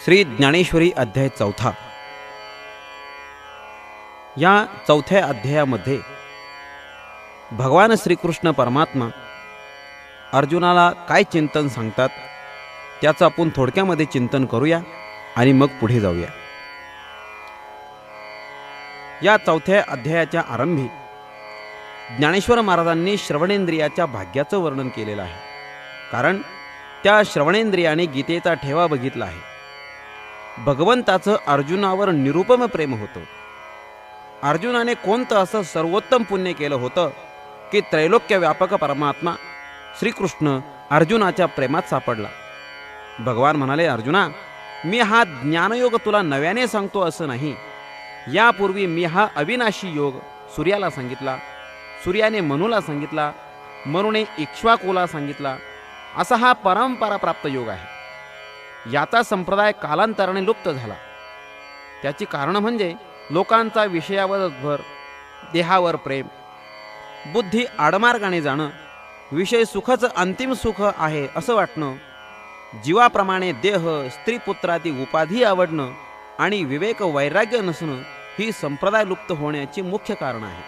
श्री ज्ञानेश्वरी अध्याय 4। या 4थ्या अध्यायामध्ये भगवान श्रीकृष्ण परमात्मा अर्जुनाला काय चिंतन सांगतात त्याचं आपण थोडक्यामध्ये चिंतन करूया आणि मग पुढे जाऊया। या 4थ्या अध्यायाच्या आरंभी ज्ञानेश्वर महाराजांनी श्रवणेंद्रियाच्या भाग्याचं वर्णन केलेलं आहे, कारण त्या श्रवणेंद्रियाने गीतेचा ठेवा बघितला आहे। भगवंताचं अर्जुनावर निरुपम प्रेम होतं। अर्जुनाने कोणतं असं सर्वोत्तम पुण्य केलं होतं की त्रैलोक्य व्यापक परमात्मा श्रीकृष्ण अर्जुनाच्या प्रेमात सापडला। भगवान म्हणाले, अर्जुना, मी हा ज्ञानयोग तुला नव्याने सांगतो असं नाही। यापूर्वी मी हा अविनाशी योग सूर्याला सांगितला, सूर्याने मनूला सांगितला, मनुने इक्ष्वाकूला सांगितला। असा हा परंपरा प्राप्त योग आहे। याचा संप्रदाय कालांतराने लुप्त झाला। त्याची कारण म्हणजे लोकांचा विषयावर भर, देहावर प्रेम, बुद्धी आडमार्गाने जाणं, विषय सुखच अंतिम सुख आहे असं वाटणं, जीवाप्रमाणे देह, स्त्री पुत्रादी उपाधी आवडणं आणि विवेक वैराग्य नसणं ही संप्रदाय लुप्त होण्याची मुख्य कारण आहे।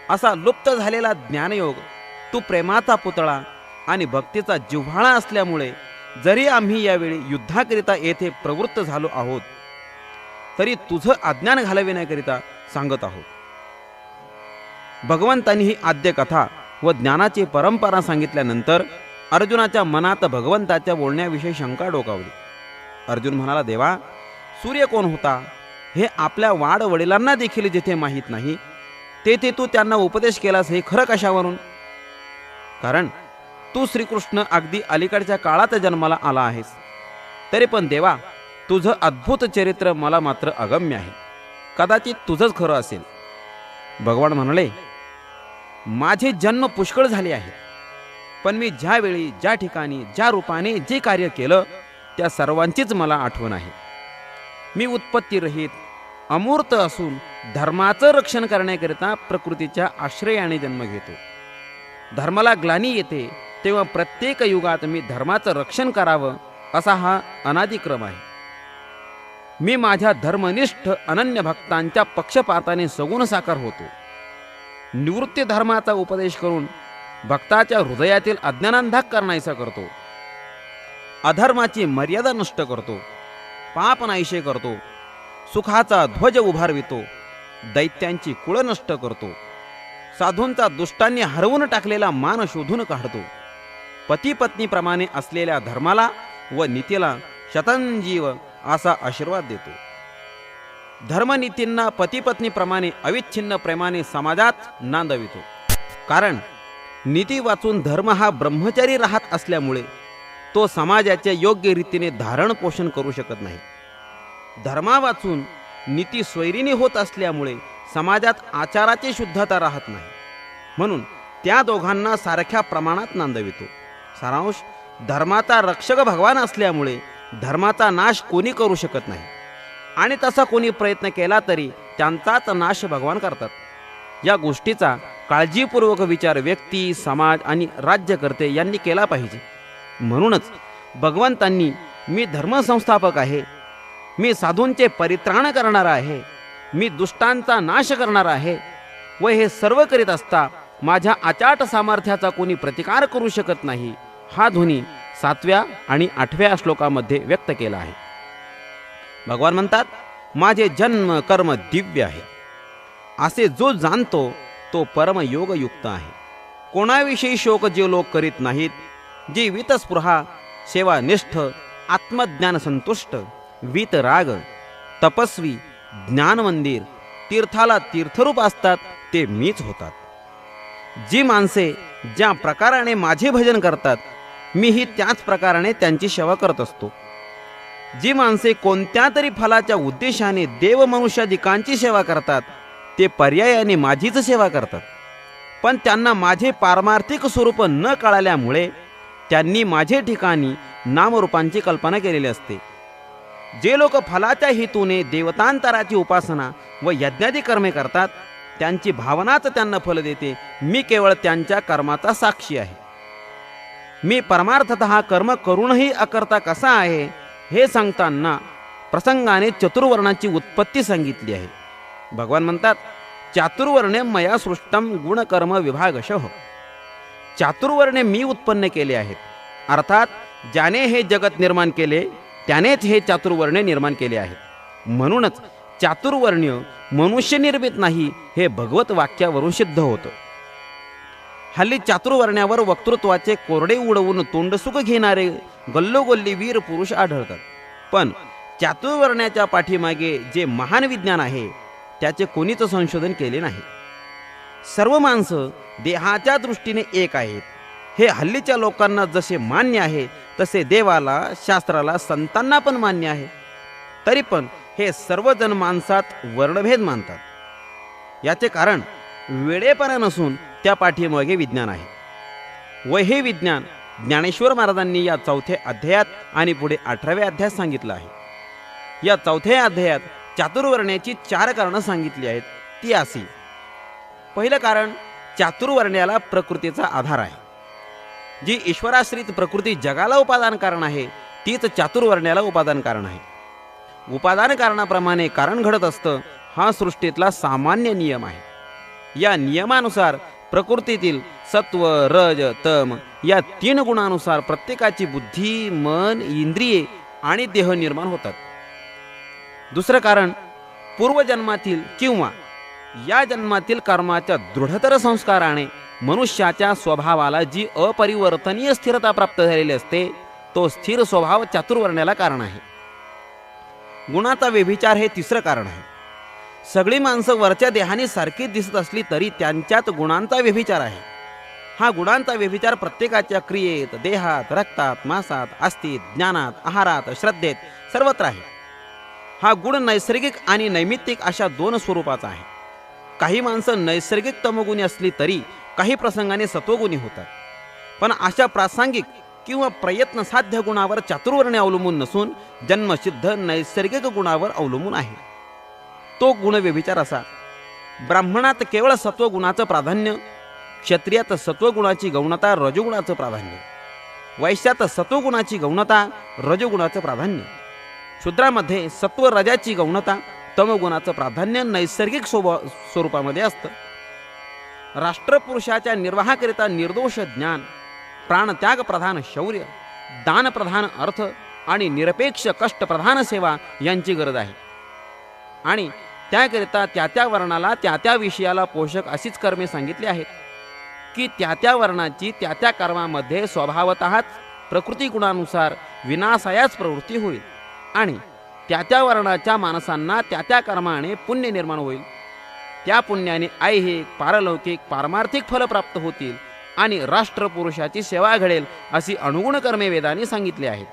असा लुप्त झालेला ज्ञानयोग तू प्रेमाचा पुतळा आणि भक्तीचा जिव्हाळा असल्यामुळे जरी आम्ही यावेळी युद्धाकरिता येथे प्रवृत्त झालो आहोत तरी तुझं अज्ञान घालविण्याकरिता सांगत आहोत। भगवंतांनी ही आद्य कथा व ज्ञानाची परंपरा सांगितल्यानंतर अर्जुनाच्या मनात भगवंताच्या बोलण्याविषयी शंका डोकावली। अर्जुन म्हणाला, देवा, सूर्य कोण होता हे आपल्या वाड वडिलांना देखील जिथे माहीत नाही तेथे तू त्यांना उपदेश केलास हे खरं कशावरून? कारण तू श्रीकृष्ण अगदी अलीकडच्या काळात जन्माला आला आहेस। तरी पण देवा, तुझं अद्भुत चरित्र मला मात्र अगम्य आहे। कदाचित तुझंच खरं असेल। भगवान म्हणाले, माझे जन्म पुष्कळ झाले आहेत, पण मी ज्यावेळी, ज्या ठिकाणी, ज्या रूपाने जे कार्य केलं त्या सर्वांचीच मला आठवण आहे। मी उत्पत्तीरहित अमूर्त असून धर्माचं रक्षण करण्याकरिता प्रकृतीच्या आश्रयाने जन्म घेतो। धर्माला ग्लानी येते तेव्हा प्रत्येक युगात मी धर्माचं रक्षण करावं असा हा अनादिक्रम आहे। मी माझ्या धर्मनिष्ठ अनन्य भक्तांच्या पक्षपाताने सगुण साकार होतो। निवृत्ती धर्माचा उपदेश करून भक्ताच्या हृदयातील अज्ञानांधाक करण्याचा करतो। अधर्माची मर्यादा नष्ट करतो, पाप नाहीशे करतो, सुखाचा ध्वज उभारवितो, दैत्यांची कुळ नष्ट करतो, साधूंचा दुष्टांनी हरवून टाकलेला मान शोधून काढतो, पती पत्नीप्रमाणे असलेल्या धर्माला व नीतीला शतंजीव असा आशीर्वाद देतो। धर्मनीतींना पती पत्नीप्रमाणे अविच्छिन्न प्रेमाने समाजात नांदवितो। कारण नीती वाचून धर्म हा ब्रह्मचारी राहत असल्यामुळे तो समाजाचे योग्य रीतीने धारण पोषण करू शकत नाही। धर्मा वाचून नीती स्वैरीने होत असल्यामुळे समाजात आचाराची शुद्धता राहत नाही। म्हणून त्या दोघांना सारख्या प्रमाणात नांदवितो। सारांश, धर्माचा रक्षक भगवान असल्यामुळे धर्माचा नाश कोणी करू शकत नाही, आणि तसा कोणी प्रयत्न केला तरी त्यांचाच नाश भगवान करतात। या गोष्टीचा काळजीपूर्वक विचार व्यक्ती, समाज आणि राज्यकर्ते यांनी केला पाहिजे। म्हणूनच भगवंतांनी मी धर्मसंस्थापक आहे, मी साधूंचे परित्राण करणारा आहे, मी दुष्टांचा नाश करणारा आहे व हे सर्व करीत असता माझ्या अचाट सामर्थ्याचा कोणी प्रतिकार करू शकत नाही, हा ध्वनी 7व्या आणि 8व्या श्लोकामध्ये व्यक्त केला आहे। भगवान म्हणतात, माझे जन्म कर्म दिव्य आहे। असे जो जाणतो तो परमयोगयुक्त आहे। कोणाविषयी शोक जे लोक करीत नाहीत, जे वीतस्पृहा, सेवानिष्ठ, आत्मज्ञान संतुष्ट, वीतराग, तपस्वी, ज्ञानमंदिर, तीर्थाला तीर्थरूप असतात ते मीच होतात। जी माणसे ज्या प्रकाराने माझे भजन करतात मीही त्याच प्रकाराने त्यांची सेवा करत असतो। जी माणसे कोणत्या तरी फलाच्या उद्देशाने देव मनुष्यादिकांची सेवा करतात ते पर्यायाने माझीच सेवा करतात, पण त्यांना माझे पारमार्थिक स्वरूप न कळाल्यामुळे त्यांनी माझे ठिकाणी नामरूपांची कल्पना केलेली असते। जे लोक फलाच्या हेतूने देवतांतराची उपासना व यज्ञादी कर्मे करतात त्यांची भावनाच त्यांना फल देते। मी केवळ त्यांच्या कर्माचा साक्षी आहे। मी परमार्थतः कर्म करूनही अकर्ता कसा आहे हे सांगताना प्रसंगाने चतुर्वर्णाची उत्पत्ती सांगितली आहे. भगवान म्हणतात, चातुर्वर्णे मया सृष्टम गुणकर्म विभागशः. चातुर्वर्णे मी उत्पन्न केले आहेत. अर्थात ज्याने हे जगत निर्माण केले त्यानेच हे चातुर्वर्णे निर्माण केले आहेत. म्हणूनच चातुर्वर्ण्य मनुष्य निर्मित नाही हे भगवत वाक्यावरून सिद्ध होतं. हल्ली चातुर्वर्ण्यावर वक्तृत्वाचे कोरडे उडवून तोंडसुख घेणारे गल्लोगल्ली वीर पुरुष आढळतात. पण चातुर्वर्ण्याच्या पाठीमागे जे महान विज्ञान आहे त्याचे कोणीच संशोधन केले नाही. सर्व माणसं देहाच्या दृष्टीने एक आहेत हे हल्लीच्या लोकांना जसे मान्य आहे तसे देवाला, शास्त्राला, संतांना पण मान्य आहे. तरी पण हे सर्वजण माणसात वर्णभेद मानतात. याचे कारण वेडेपणा नसून त्या पाठीमागे विज्ञान आहे. व हे विज्ञान ज्ञानेश्वर महाराजांनी या 4थ्या अध्यायात आणि पुढे 18व्या अध्यायात सांगितलं आहे. या 4थ्या अध्यायात चातुर्वर्ण्याची 4 कारणं सांगितली आहेत. ती अशी: पहिलं कारण, चातुर्वर्ण्याला प्रकृतीचा आधार आहे. जी ईश्वराश्रित प्रकृती जगाला उपादान कारण आहे तीच चातुर्वर्ण्याला उपादान कारण आहे. उपादान कारणाप्रमाणे कारण घडत असतं हा सृष्टीतला सामान्य नियम आहे. या नियमानुसार प्रकृतीतील सत्व, रज, तम या 3 गुणानुसार प्रत्येकाची बुद्धी, मन, इंद्रिये आणि देह निर्माण होतात. दुसरं कारण, पूर्वजन्मातील किंवा या जन्मातील कर्माच्या दृढतर संस्काराने मनुष्याच्या स्वभावाला जी अपरिवर्तनीय स्थिरता प्राप्त झालेली असते तो स्थिर स्वभाव चातुर्वर्ण्याला कारण आहे. गुणाचा व्यभिचार हे तिसरं कारण आहे. सगळी माणसं वरच्या देहाने सारखी दिसत असली तरी त्यांच्यात गुणांचा व्यभिचार आहे. हा गुणांचा व्यभिचार प्रत्येकाच्या क्रियेत, देहात, रक्तात, मांसात, अस्थित, ज्ञानात, आहारात, श्रद्धेत सर्वत्र आहे. हा गुण नैसर्गिक आणि नैमित्तिक अशा 2 स्वरूपाचा आहे. काही माणसं नैसर्गिक तमोगुणी असली तरी काही प्रसंगाने सत्वगुणी होतात. पण अशा प्रासंगिक किंवा प्रयत्न साध्य गुणावर चातुर्वर्ण्य अवलंबून नसून जन्मसिद्ध नैसर्गिक गुणावर अवलंबून आहे. तो गुण व्यभिचार असा: ब्राह्मणात केवळ सत्वगुणाचं प्राधान्य, क्षत्रियात सत्वगुणाची गौणता, रजोगुणाचं प्राधान्य, वैश्यात सत्वगुणाची गौणता, रजोगुणाचं प्राधान्य, शूद्रामध्ये सत्व रजाची गौणता, तमोगुणाचं प्राधान्य नैसर्गिक स्वरूपामध्ये असतं. राष्ट्रपुरुषाच्या निर्वाहाकरिता निर्दोष ज्ञान, प्राणत्याग प्रधान शौर्य, दान प्रधान अर्थ आणि निरपेक्ष कष्ट प्रधान सेवा यांची गरज आहे. आणि त्याकरिता त्या त्या वर्णाला त्या त्या विषयाला पोषक अशीच कर्मे सांगितली आहेत की त्या त्या वर्णाची त्या त्या कर्मामध्ये स्वभावतःच प्रकृती गुणानुसार विनाशायाच प्रवृत्ती होईल आणि त्या त्या वर्णाच्या माणसांना त्या त्या कर्माने पुण्य निर्माण होईल. त्या पुण्याने ऐहिक, पारलौकिक, पारमार्थिक फल प्राप्त होतील आणि राष्ट्रपुरुषाची सेवा घडेल अशी अनुगुण कर्मे वेदांनी सांगितली आहेत.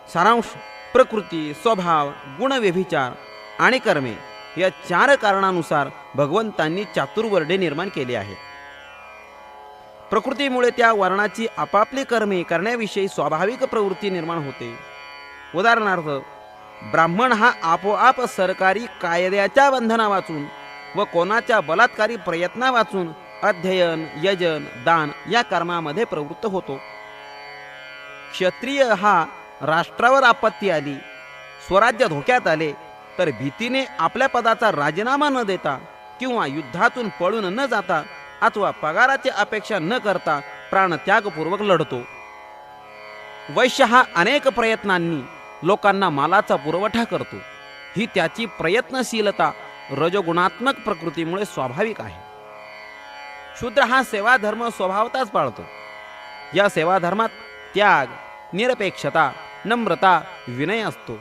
सारांश: प्रकृती, स्वभाव, गुण, व्यभिचार आणि कर्मे या 4 कारणानुसार भगवंतांनी चातुर्वर्णे निर्माण केले आहेत. प्रकृतीमुळे त्या वर्णाची आपापली कर्मे करण्याविषयी स्वाभाविक प्रवृत्ती निर्माण होते. उदाहरणार्थ, ब्राह्मण हा आपोआप सरकारी कायद्याच्या बंधना वाचून व कोणाच्या बलात्कारी प्रयत्ना वाचून अध्ययन, यजन, दान या कर्मामध्ये प्रवृत्त होतो. क्षत्रिय हा राष्ट्रावर आपत्ती आली, स्वराज्य धोक्यात आले तर भीतीने आपल्या पदाचा राजीनामा न देता किंवा युद्धातून पळून न जाता अथवा पगाराची अपेक्षा न करता प्राणत्यागपूर्वक लढतो. वैश्य हा अनेक प्रयत्नांनी लोकांना मालाचा पुरवठा करतो. ही त्याची प्रयत्नशीलता रजोगुणात्मक प्रकृतीमुळे स्वाभाविक आहे. शूद्र हा सेवाधर्म स्वभावताच पाळतो. या सेवाधर्मात त्याग, निरपेक्षता, नम्रता, विनय असतो.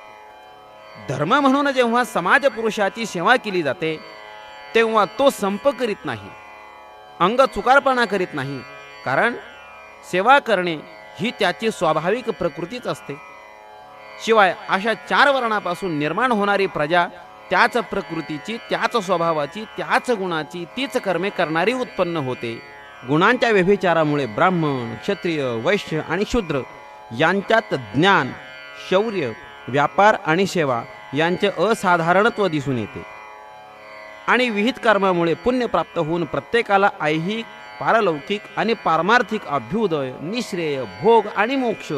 धर्म म्हणून जेव्हा समाज पुरुषाची सेवा केली जाते तेव्हा तो संप करीत नाही, अंग चुकारपणा करीत नाही, कारण सेवा करणे ही त्याची स्वाभाविक प्रकृतीच असते. शिवाय अशा 4 वर्णापासून निर्माण होणारी प्रजा त्याच प्रकृतीची, त्याच स्वभावाची, त्याच गुणाची, तीच कर्मे करणारी उत्पन्न होते. गुणांच्या व्यभिचारामुळे ब्राह्मण, क्षत्रिय, वैश्य आणि शूद्र यांच्यात ज्ञान, शौर्य, व्यापार आणि सेवा यांचे असाधारणत्व दिसून येते आणि विहित कर्मामुळे पुण्य प्राप्त होऊन प्रत्येकाला ऐहिक, पारलौकिक आणि पारमार्थिक अभ्युदय, निश्रेय, भोग आणि मोक्ष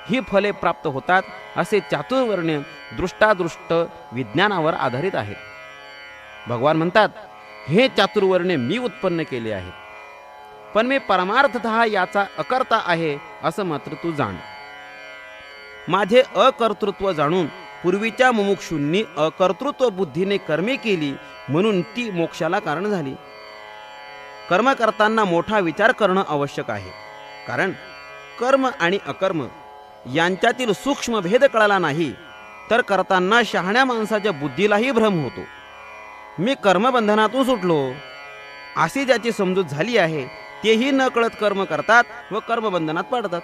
ही फले प्राप्त होतात असे चातुर्वर्ण्य दृष्टादृष्ट विज्ञानावर आधारित आहेत. भगवान म्हणतात, हे चातुर्वर्ण्य मी उत्पन्न केले आहेत, पण मी परमार्थतः याचा अकर्ता आहे असं मात्र तू जाण. माझे अकर्तृत्व जाणून पूर्वीच्या मुमुक्षूंनी अकर्तृत्व बुद्धीने कर्मे केली म्हणून ती मोक्षाला कारण झाली. कर्म करताना मोठा विचार करणं आवश्यक आहे, कारण कर्म आणि अकर्म यांच्यातील सूक्ष्म भेद कळाला नाही तर करताना शहाण्या माणसाच्या बुद्धीलाही भ्रम होतो. मी कर्मबंधनातून सुटलो अशी ज्याची समजूत झाली आहे तेही न कळत कर्म करतात व कर्मबंधनात पडतात.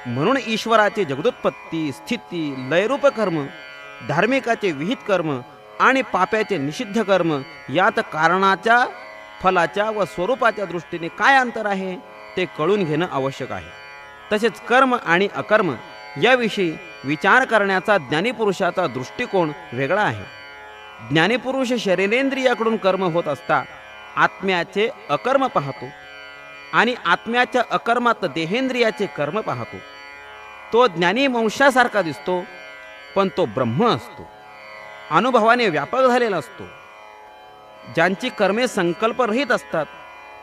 म्हणून ईश्वराचे जगदोत्पत्ती स्थिती लयरूप कर्म, धार्मिकाचे विहित कर्म आणि पाप्याचे निषिद्ध कर्म यात कारणाच्या फलाच्या व स्वरूपाच्या दृष्टीने काय अंतर आहे ते कळून घेणं आवश्यक आहे. तसेच कर्म आणि अकर्म याविषयी विचार करण्याचा ज्ञानीपुरुषाचा दृष्टिकोन वेगळा आहे. ज्ञानीपुरुष शरीरेंद्रियाकडून कर्म होत असता आत्म्याचे अकर्म पाहतो आणि आत्म्याच्या अकर्मात देहेंद्रियाचे कर्म पाहतो. तो ज्ञानी वंशासारखा दिसतो, पण तो ब्रह्म असतो, अनुभवाने व्यापक झालेला असतो. ज्यांची कर्मे संकल्परहित असतात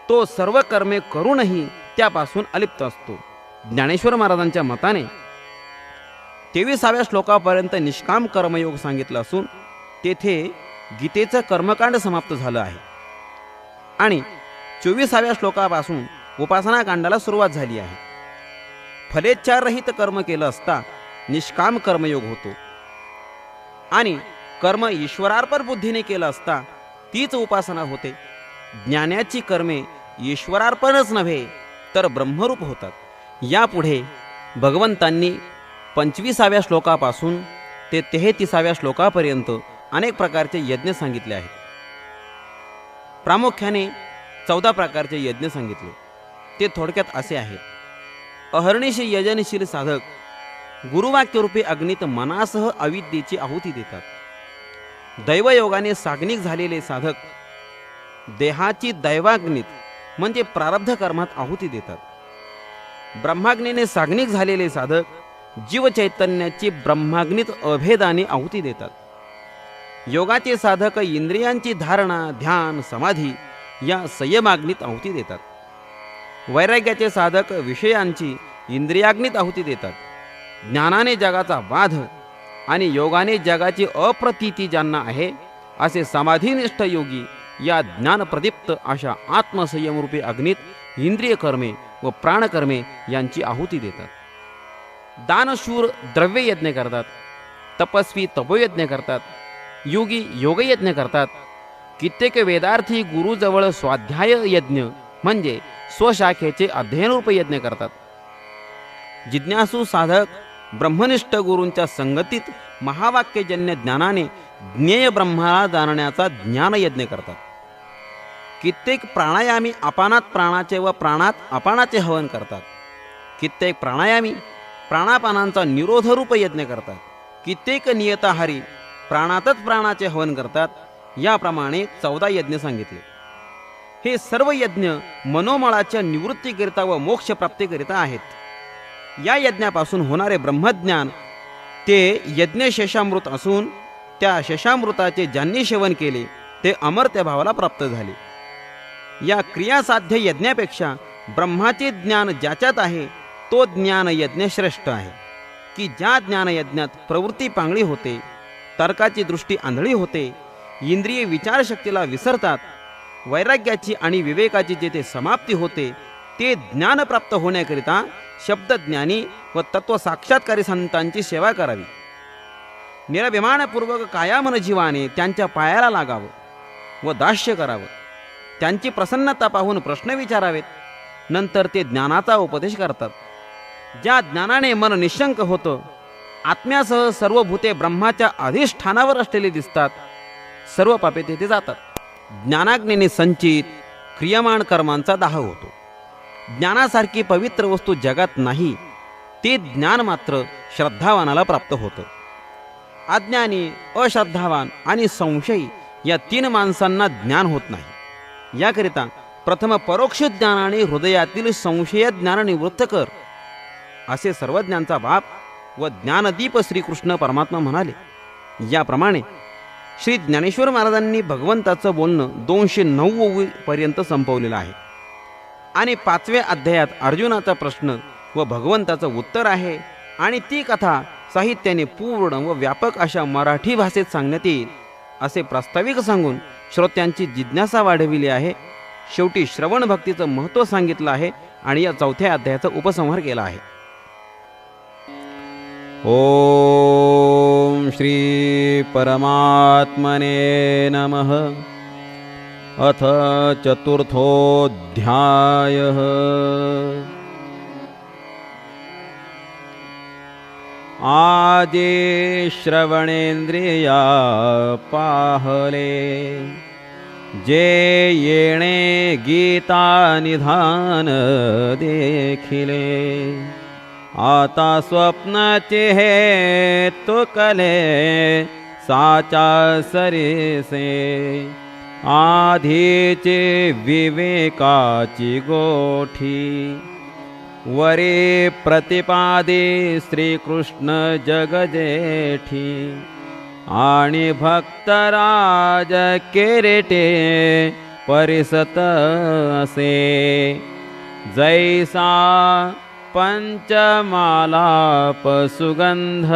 तो सर्व कर्मे करूनही त्यापासून अलिप्त असतो. ज्ञानेश्वर महाराजांच्या मताने 23व्या श्लोकापर्यंत निष्काम कर्मयोग सांगितला असून तेथे गीतेचं कर्मकांड समाप्त झालं आहे आणि 24व्या श्लोकापासून उपासना कांडाला सुरुवात झाली आहे. फलेच्छारहित कर्म केलं असता निष्काम कर्मयोग होतो आणि कर्म ईश्वरार्पण बुद्धीने केलं असता तीच उपासना होते. ज्ञानाची कर्मे ईश्वरार्पणच नव्हे तर ब्रह्मरूप होतात. यापुढे भगवंतांनी 25व्या श्लोकापासून ते 33व्या श्लोकापर्यंत अनेक प्रकारचे यज्ञ सांगितले आहेत. प्रामुख्याने 14 प्रकारचे यज्ञ सांगितले. ते थोडक्यात असे आहेत. अहर्निशी यजनशील साधक गुरुवाक्यरूपी अग्नीत मनासह अविद्येची आहुती देतात. दैवयोगाने साग्निक झालेले साधक देहाची दैवाग्नीत म्हणजे प्रारब्ध कर्मात आहुती देतात. ब्रह्माग्नीने साग्निक झालेले साधक जीवचैतन्याची ब्रह्माग्नीत अभेदाने आहुती देतात. योगाचे साधक इंद्रियांची धारणा ध्यान समाधी या संयमाग्नीत आहुती देतात. वैराग्याचे साधक विषयांची इंद्रियाग्नीत आहुती देतात. ज्ञानाने जगाचा बाध आणि योगाने जगाची अप्रतीती ज्यांना आहे असे समाधीनिष्ठ योगी या ज्ञानप्रदीप्त अशा आत्मसंयमरूपी अग्नीत इंद्रिय कर्मे व प्राणकर्मे यांची आहुती देतात. दानशूर द्रव्ययज्ञ करतात. तपस्वी तपोयज्ञ करतात. योगी योगयज्ञ करतात. कित्येक वेदार्थी गुरुजवळ स्वाध्याय यज्ञ म्हणजे स्वशाखेचे अध्ययनरूप यज्ञ करतात. जिज्ञासू साधक ब्रह्मनिष्ठ गुरूंच्या संगतीत महावाक्यजन्य ज्ञानाने ज्ञेय ब्रह्माला जाणण्याचा ज्ञानयज्ञ करतात. कित्येक प्राणायामी अपानात प्राणाचे व प्राणात अपानाचे हवन करतात. कित्येक प्राणायामी प्राणापानांचा निरोधरूप यज्ञ करतात. कित्येक नियताहारी प्राणातच प्राणाचे हवन करतात. याप्रमाणे 14 यज्ञ सांगितले. हे सर्व यज्ञ मनोमळाच्या निवृत्तीकरिता व मोक्षप्राप्तीकरिता आहेत. या यज्ञापासून होणारे ब्रह्मज्ञान ते यज्ञ शेषामृत असून त्या शेषामृताचे ज्यांनी सेवन केले ते अमर्त्य भावाला प्राप्त झाले. या क्रियासाध्य यज्ञापेक्षा ब्रह्माचे ज्ञान ज्याच्यात आहे तो ज्ञान यज्ञ श्रेष्ठ आहे. की ज्या ज्ञानयज्ञात प्रवृत्ती पांगळी होते, तर्काची दृष्टी आंधळी होते, इंद्रिय विचारशक्तीला विसरतात, वैराग्याची आणि विवेकाची जेथे समाप्ती होते ते ज्ञान प्राप्त होण्याकरिता शब्दज्ञानी व तत्व साक्षात्कारी संतांची सेवा करावी. निरभिमानपूर्वक कायामन जीवाने त्यांच्या पायाला लागावं व दास्य करावं. त्यांची प्रसन्नता पाहून प्रश्न विचारावेत. नंतर ते ज्ञानाचा उपदेश करतात. ज्या ज्ञानाने मन निशंक होतं, आत्म्यासह सर्व भूते ब्रह्माच्या अधिष्ठानावर असलेले दिसतात, सर्व पापे तेथे जातात. ज्ञानाग्नीने संचित क्रियमाण कर्मांचा दाह होतो. ज्ञानासारखी पवित्र वस्तू जगात नाही. ते ज्ञान मात्र श्रद्धावानाला प्राप्त होतं. अज्ञानी, अश्रद्धावान आणि संशयी या 3 माणसांना ज्ञान होत नाही. याकरिता प्रथम परोक्ष ज्ञानाने हृदयातील संशय ज्ञान निवृत्त कर. असे सर्वज्ञांचा बाप व ज्ञानदीप श्रीकृष्ण परमात्मा म्हणाले. याप्रमाणे श्री ज्ञानेश्वर महाराजांनी भगवंताचं बोलणं 209 पर्यंत संपवलेलं आहे. आणि 5व्या अध्यायात अर्जुनाचा प्रश्न व भगवंताचं उत्तर आहे. आणि ती कथा साहित्याने पूर्ण व व्यापक अशा मराठी भाषेत सांगण्यात येईल असे प्रास्ताविक सांगून श्रोत्यांची जिज्ञासा वाढविली आहे. शेवटी श्रवण भक्तीचं महत्त्व सांगितलं आहे आणि या 4थ्या अध्यायाचा उपसंहार केला आहे. ओम श्री परमात्मने नमः. अथ चतुर्थोऽध्यायः. आजे श्रवणेंद्रिया पाहले, जे येणे गीता निधान देखिले. आता स्वप्नाचे हे तो कले, साचा सरीसे. आधीचे विवेकाची गोठी, वरे प्रतिपादे श्रीकृष्ण जगजेठी. आणि भक्तराज केरेटे परिसत असे. जैसा पंचमालाप सुगंध,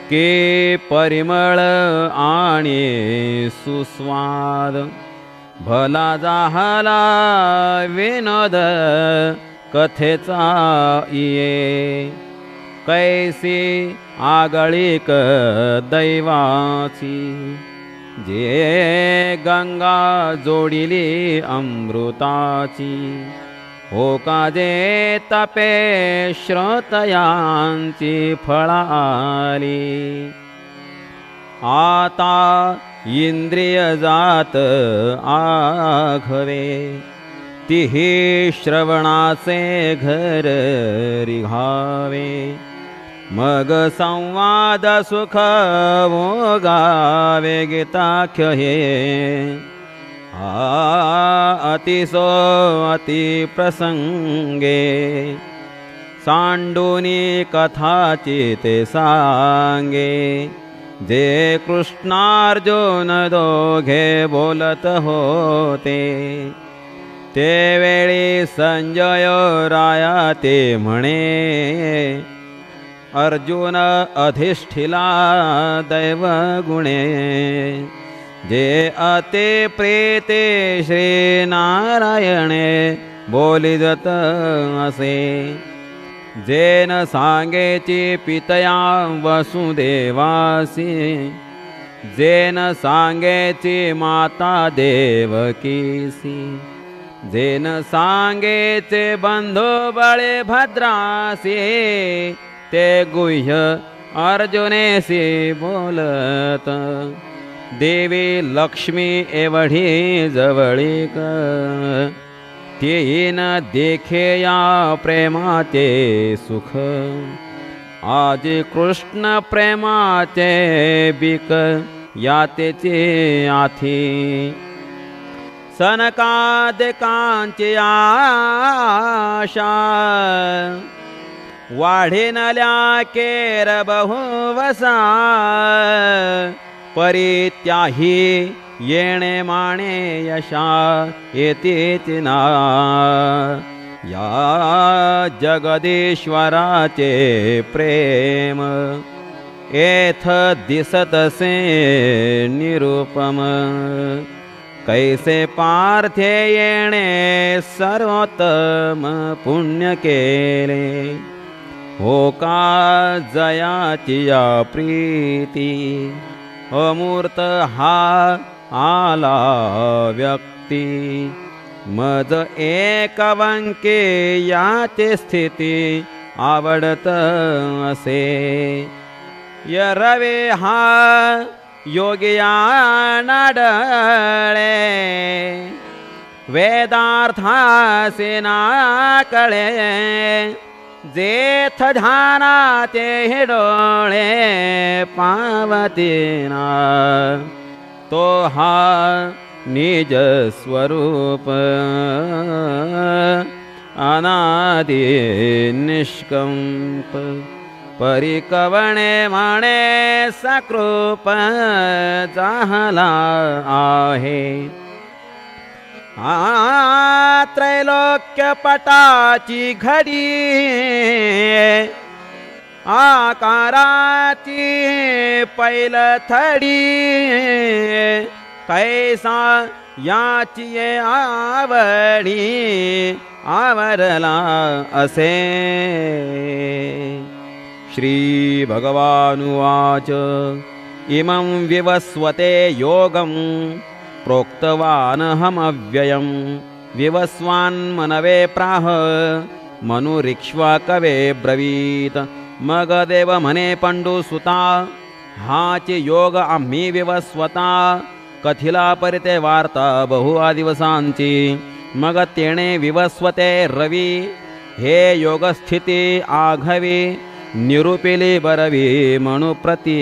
के परिमळ आणि सुस्वाद. भला जाहला विनोद कथेचा ये. कैसी आगळीक दैवाची, जे गंगा जोडिली अमृताची. हो का जे तपे श्रोतयांची फळाली. आता इंद्रिय जात आघवे, तिही श्रवणाचे घर रिघावे. मग संवाद सुख भोगावे गीताख्य हे. अतिसो अति प्रसंगे, सांडूनी कथाची ते सांगे. जे कृष्णार्जुन दोघे बोलत होते, ते वेळी संजय राया ते म्हणे. अर्जुन अधिष्ठिला दैव गुणे, जे अते प्रेते श्री नारायणे बोलिजत असे. जेन सांगेची पितया वसुदेवासी, जेन सांगेची माता देवकीसी. जेन सांगेचे बंधू बळे भद्रासी, ते गुह्य अर्जुनेसी बोलत. देवी लक्ष्मी एवढी जवळीक, तीन देखे या प्रेमाचे सुख. आज कृष्ण प्रेमाचे बिक, यातेचे आथी. सनकादिकांची आशा, वाढेनल्या केर बहुवसा. परित्याही येणे माणे यशा, येतेच ना. या जगदीश्वराचे प्रेम, एथ दिसतसे निरुपम. कैसे पार्थे येणे सर्वोत्तम पुण्य केले. हो का जयाची या प्रीती, अमूर्त हा आला व्यक्ती. मज एकवंके याचे स्थिती, आवडत असे. यरवे हा योगिया नाडळे, वेदार्थासे ना कळे. जेथ ध्यानाचे हे डोळे पावतीना, तो हा निज स्वरूप. अनादि निष्कंप परिकवणे माणे सकृप चाहला आहे त्रैलोक्य पटाची घडी आकाराची पैलथडी कैसा याची आवडी आवरला असे श्री भगवानुवाच इमं विवस्वते योगं प्रोक्तवानहमव्ययं विवस्वान्मनवे प्राह मनुरिक्ष्वाकवे ब्रवीत मग देव म्हणे पंडुसुता हाची योग आम्ही विवस्वता कथिला परिते वार्ता बहु दिवसांची मग तेणे विवस्वते रवी हे योगस्थिती आघवी निरूपिली बरवी मनुप्रती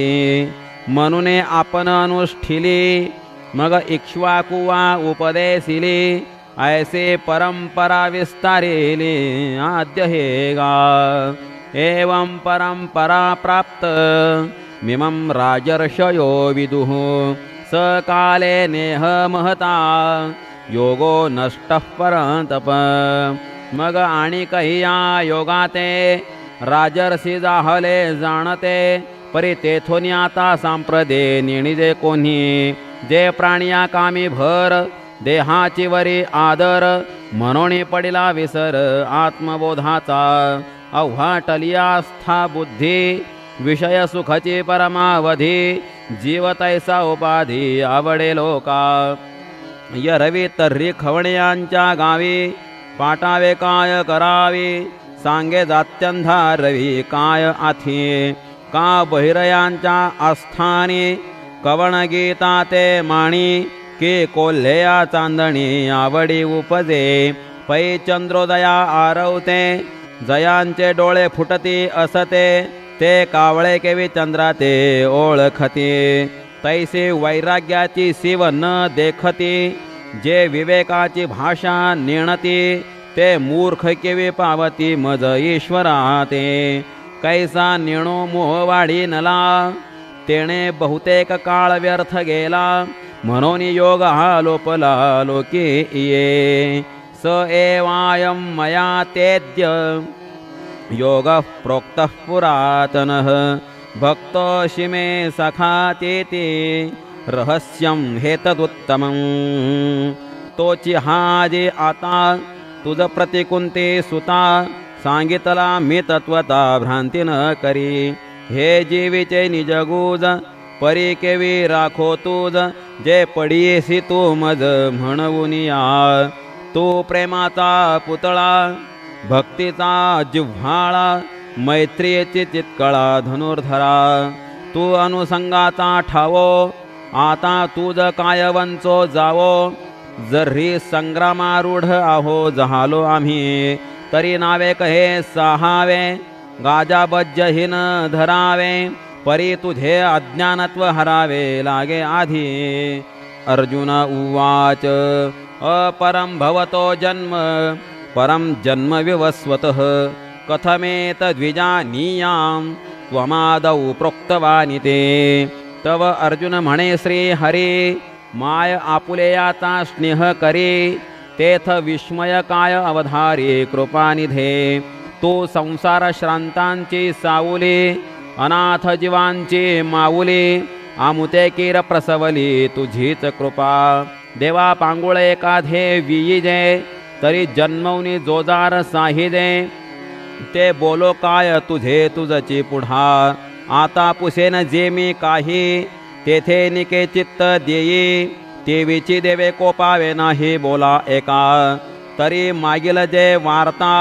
मनुने आपण अनुष्ठिली मग इक्ष्वाकुवा उपदेशिली ऐसे परंपरा विस्तारिली आद्य हे गा एवं परंपरा प्राप्त मिमं राजर्षयो विदुः सकाले नेह महता योगो नष्टः परंतप मग आणि काही या योगाते राजर्षी जाहले जाणते परी तेथोनी आता सांप्रदे निणिजे कोणी जे प्राणिया कामी भर देहाची वरी आदर मनोणी पडिला विसर आत्मबोधाचा अव्हाटलिया स्था बुद्धी विषय सुखची परमावधी जीव तैसा उपाधी आवडे लोका यरवी तर्री खवणियांच्या गावी पाटावे काय करावी सांगे जात्यंधा रवी काय आथी का बहिरयांच्या आस्थानी कवण गीता ते माणी के कोल्हेया चांदणी आवडी उपजे पै चंद्रोदया आरवते जयांचे डोळे फुटती असते ते कावळे केवी चंद्राते ओळखती तैसे वैराग्याची शिव न देखती जे विवेकाची भाषा नेणती ते मूर्ख केवी पावती मज ईश्वराते कैसा नेणो मोहवाढी नला तेणे बहुतेक काळ व्यर्थ गेला म्हणून योग हा लोपला लोके ये स एवायं मया तेद्य योगः प्रोक्तः पुरातनः भक्तोऽसि मे सखातेति रहस्यं हेतदुत्तमं तोची हा जे आता तुझ प्रतिकुंते सुता सांगितला मी तत्वता भ्रांती न करी हे जीवीचे निजगूज परी केवी राखो तुझ जे पडीसी तू मज म्हणून या तू प्रेमाचा पुतळा भक्तीचा जिव्हाळा मैत्रीची चित्कळा धनुर्धरा तू अनुसंगाचा ठावो आता तुझ काय वंचो जावो जरी संग्रामारूढ आहो जहालो आम्ही तरी नावे कहे सहावे गाजाबज्जहीन धरावे परी तुझे अज्ञानत्व हरावे लागे आधी अर्जुन उवाच अपरं भवतो जन्म परं जन्म विवस्वतः कथमेतद्विजानीयां त्वमादौ प्रोक्तवानि ते तव अर्जुन म्हणे श्री हरी माय आपुलेयाचा स्नेह करी तेथ विस्मय काय अवधारी कृपानिधे तू संसार श्रांतांची सावली अनाथ जीवांची माऊली आमुते कीर प्रसवली तुझीच कृपा देवा पांगुळे काधे वियिजे तरी जन्मवनी जोजार साहिदे ते बोलो काय तुझे तुझची पुढा आता पुसेन जे मी काही तेथे निके चित्त देई तेवीची देवे कोपावे नाही बोला एका तरी मागील जे वार्ता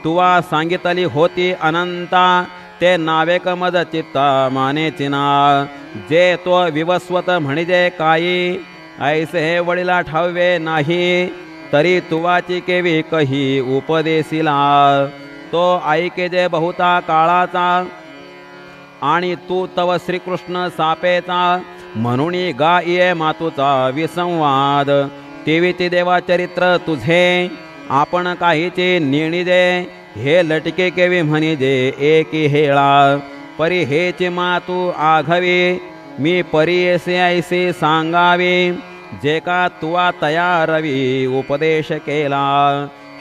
तुवा सांगितली होती अनंता ते नावेक मज चित्ता माने चिना जे तो विवस्वत म्हणजे काही ऐसे हे वडिला ठावे नाही तरी तुवाची केवी कही उपदेशिला तो ऐके जे बहुता काळाचा आणि तू तव श्रीकृष्ण सापेचा म्हणून गाये मातुचा विसंवाद तेवी ते देवा चरित्र तुझे आपण काहीचे नेणिदे हे लटके केवी म्हणिजे एकी हेळा परी हेचे मातू आघवे मी परी ऐसे ऐसे सांगावे जे का तुवा तयारवी उपदेश केला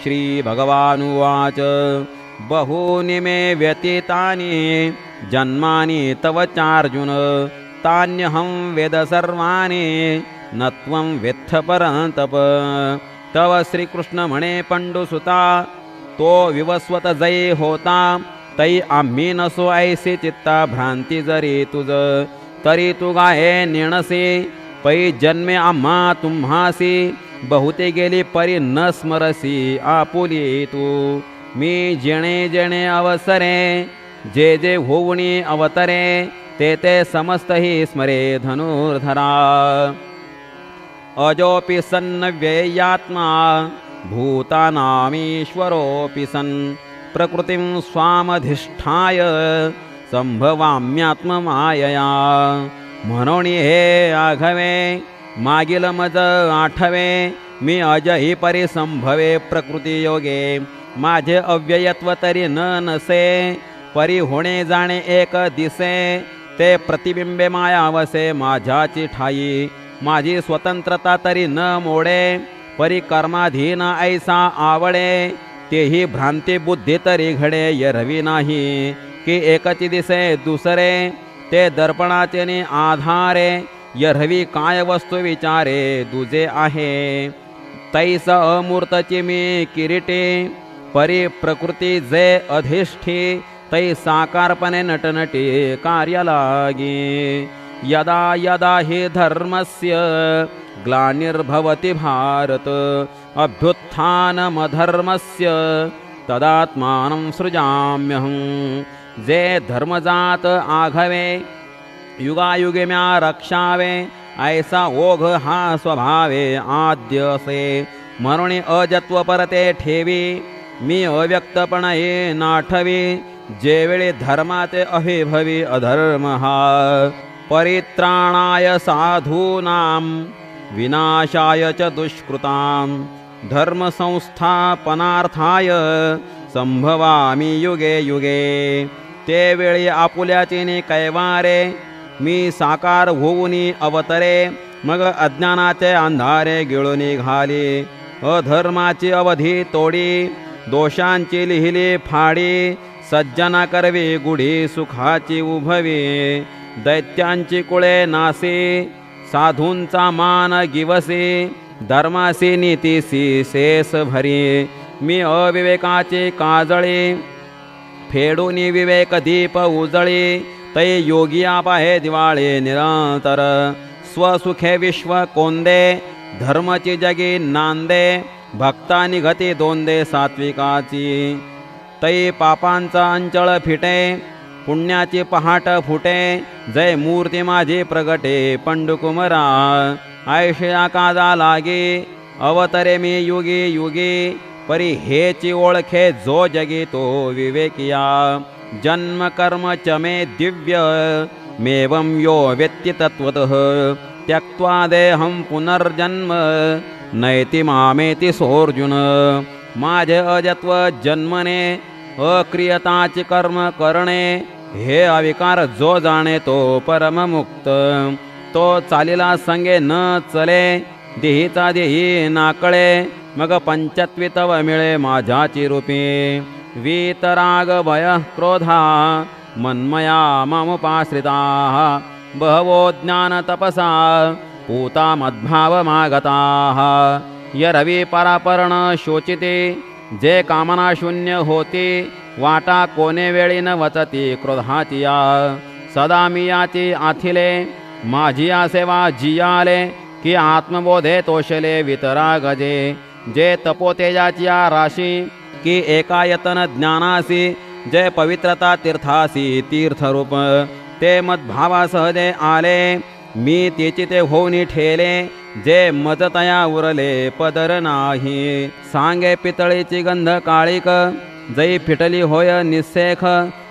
श्री भगवानुवाच बहूनि मे व्यतीतानि जन्मानि तव चार्जुन तान्यहं वेद सर्वाणि न त्वं वेत्थ परन्तप तव श्रीकृष्ण म्हणे पंडुसुता तो विवस्वत जै होता तै आम्ही नसो ऐसे चित्ता भ्रांती जरी तुझ तरी तू गाये नेणसे पै जन्मे आम्हा तुम्हासी बहुते गेली परी न स्मरसी आपुली तू मी जेणे जेणे अवसरे जे जे होऊनी अवतरे ते ते समस्त ही स्मरे धनुर्धरा अजोपि सन्न व्ययात्मा भूतानामीश्वरोऽपि सन् प्रकृतिं स्वामधिष्ठाय संभवाम्यात्ममायया म्हणून हे आघवे मागील मज आठवे मी अजही परिसंभवे प्रकृती योगे माझे अव्ययत्व तरी न नसे परी होणे जाणे एक दिसे ते प्रतिबिंबे मायावसे माझ्याची ठाई माझी स्वतंत्रता तरी न मोडे परी कर्माधीन ऐसा आवडे तेही भ्रांती बुद्धी तरी घडे यरवी नाही की एकची दिसे दुसरे ते दर्पणाचे नि आधारे यरवी काय वस्तू विचारे दुजे आहे तैस अमूर्तची मी किरीटे परी प्रकृती जे अधिष्ठी तै साकारपणे नटनटी कार्य लागी यदा यदा हि धर्मस्य ग्लानिर्भवति भारत अभ्युत्थानमधर्मस्य तदात्मानं सृजाम्यहं जे धर्मजात आघवे युगायुगे म्या रक्षावे ऐसा ओघ हा स्वभावे आद्यसे म्हणून अजत्व परते ठेवी मी अव्यक्तपणे नाठवी जेवेळी धर्माते अभिभवी अधर्म हा परित्राणाय साधूनां विनाशाय च दुष्कृतां धर्म संस्थापनार्थाय संभवामि युगे युगे ते वेळी आपुल्याचे कैवारे मी साकार होऊनी अवतरे मग अज्ञानाचे अंधारे गिळून निघाली अधर्माची अवधी तोडी दोषांची लिहिली फाडी सज्जना करवी गुढी सुखाची उभवी दैत्यांची कुळे नासी साधूंचा मान गिवसी धर्मासी नीतीसी शेष भरी मी अविवेकाची काजळी फेडून विवेक दीप उजळी तै योगिया पाहे दिवाळे निरंतर स्वसुखे विश्व कोंदे धर्मची जगी नांदे भक्ता निघती दोंदे सात्विकाची तै पापांचा अंचळ फिटे पुण्याची पहाट फुटे जय मूर्ती माझी प्रगटे पंडुकुमरा आयशया काजा लागे अवतरे मी युगी युगी परी हेची ओळखे जो जगी तो विवेकिया जन्म कर्म चमे दिव्य मेवं यो वेत्ति तत्वतः त्यक्त्वा देहं पुनर्जन्म नैति मामेति सोऽर्जुन माझे अजत्व जन्मने अक्रियताचे कर्म करणे हे अविकार जो जाणे तो परममुक्त तो चालीला संगे न चले देहीचा देही नाकळे मग पंचत्वी तव मिळे माझ्याची रूपी वीतराग भय क्रोधा मन्मया ममुपाश्रिता बहवो ज्ञान तपसा पूता मद्भाव मागता यरवी परापरण शोचिते जे कामना शून्य होती वाटा कोणे वेळी न वचती क्रोधाची या सदा मी याची आथिले माझी सेवा जियाले की आत्मबोधे तोषले वितरागजे जे तपोतेजाची राशी की एकायतन ज्ञानासी जे पवित्रता तीर्थासी तीर्थरूप ते मद्भावा सहजे आले मी तेची ते होऊनी ठेले जे मजतया उरले पदर नाही सांगे पितळीची गंध काळिक जै फिटली होय निस्सेख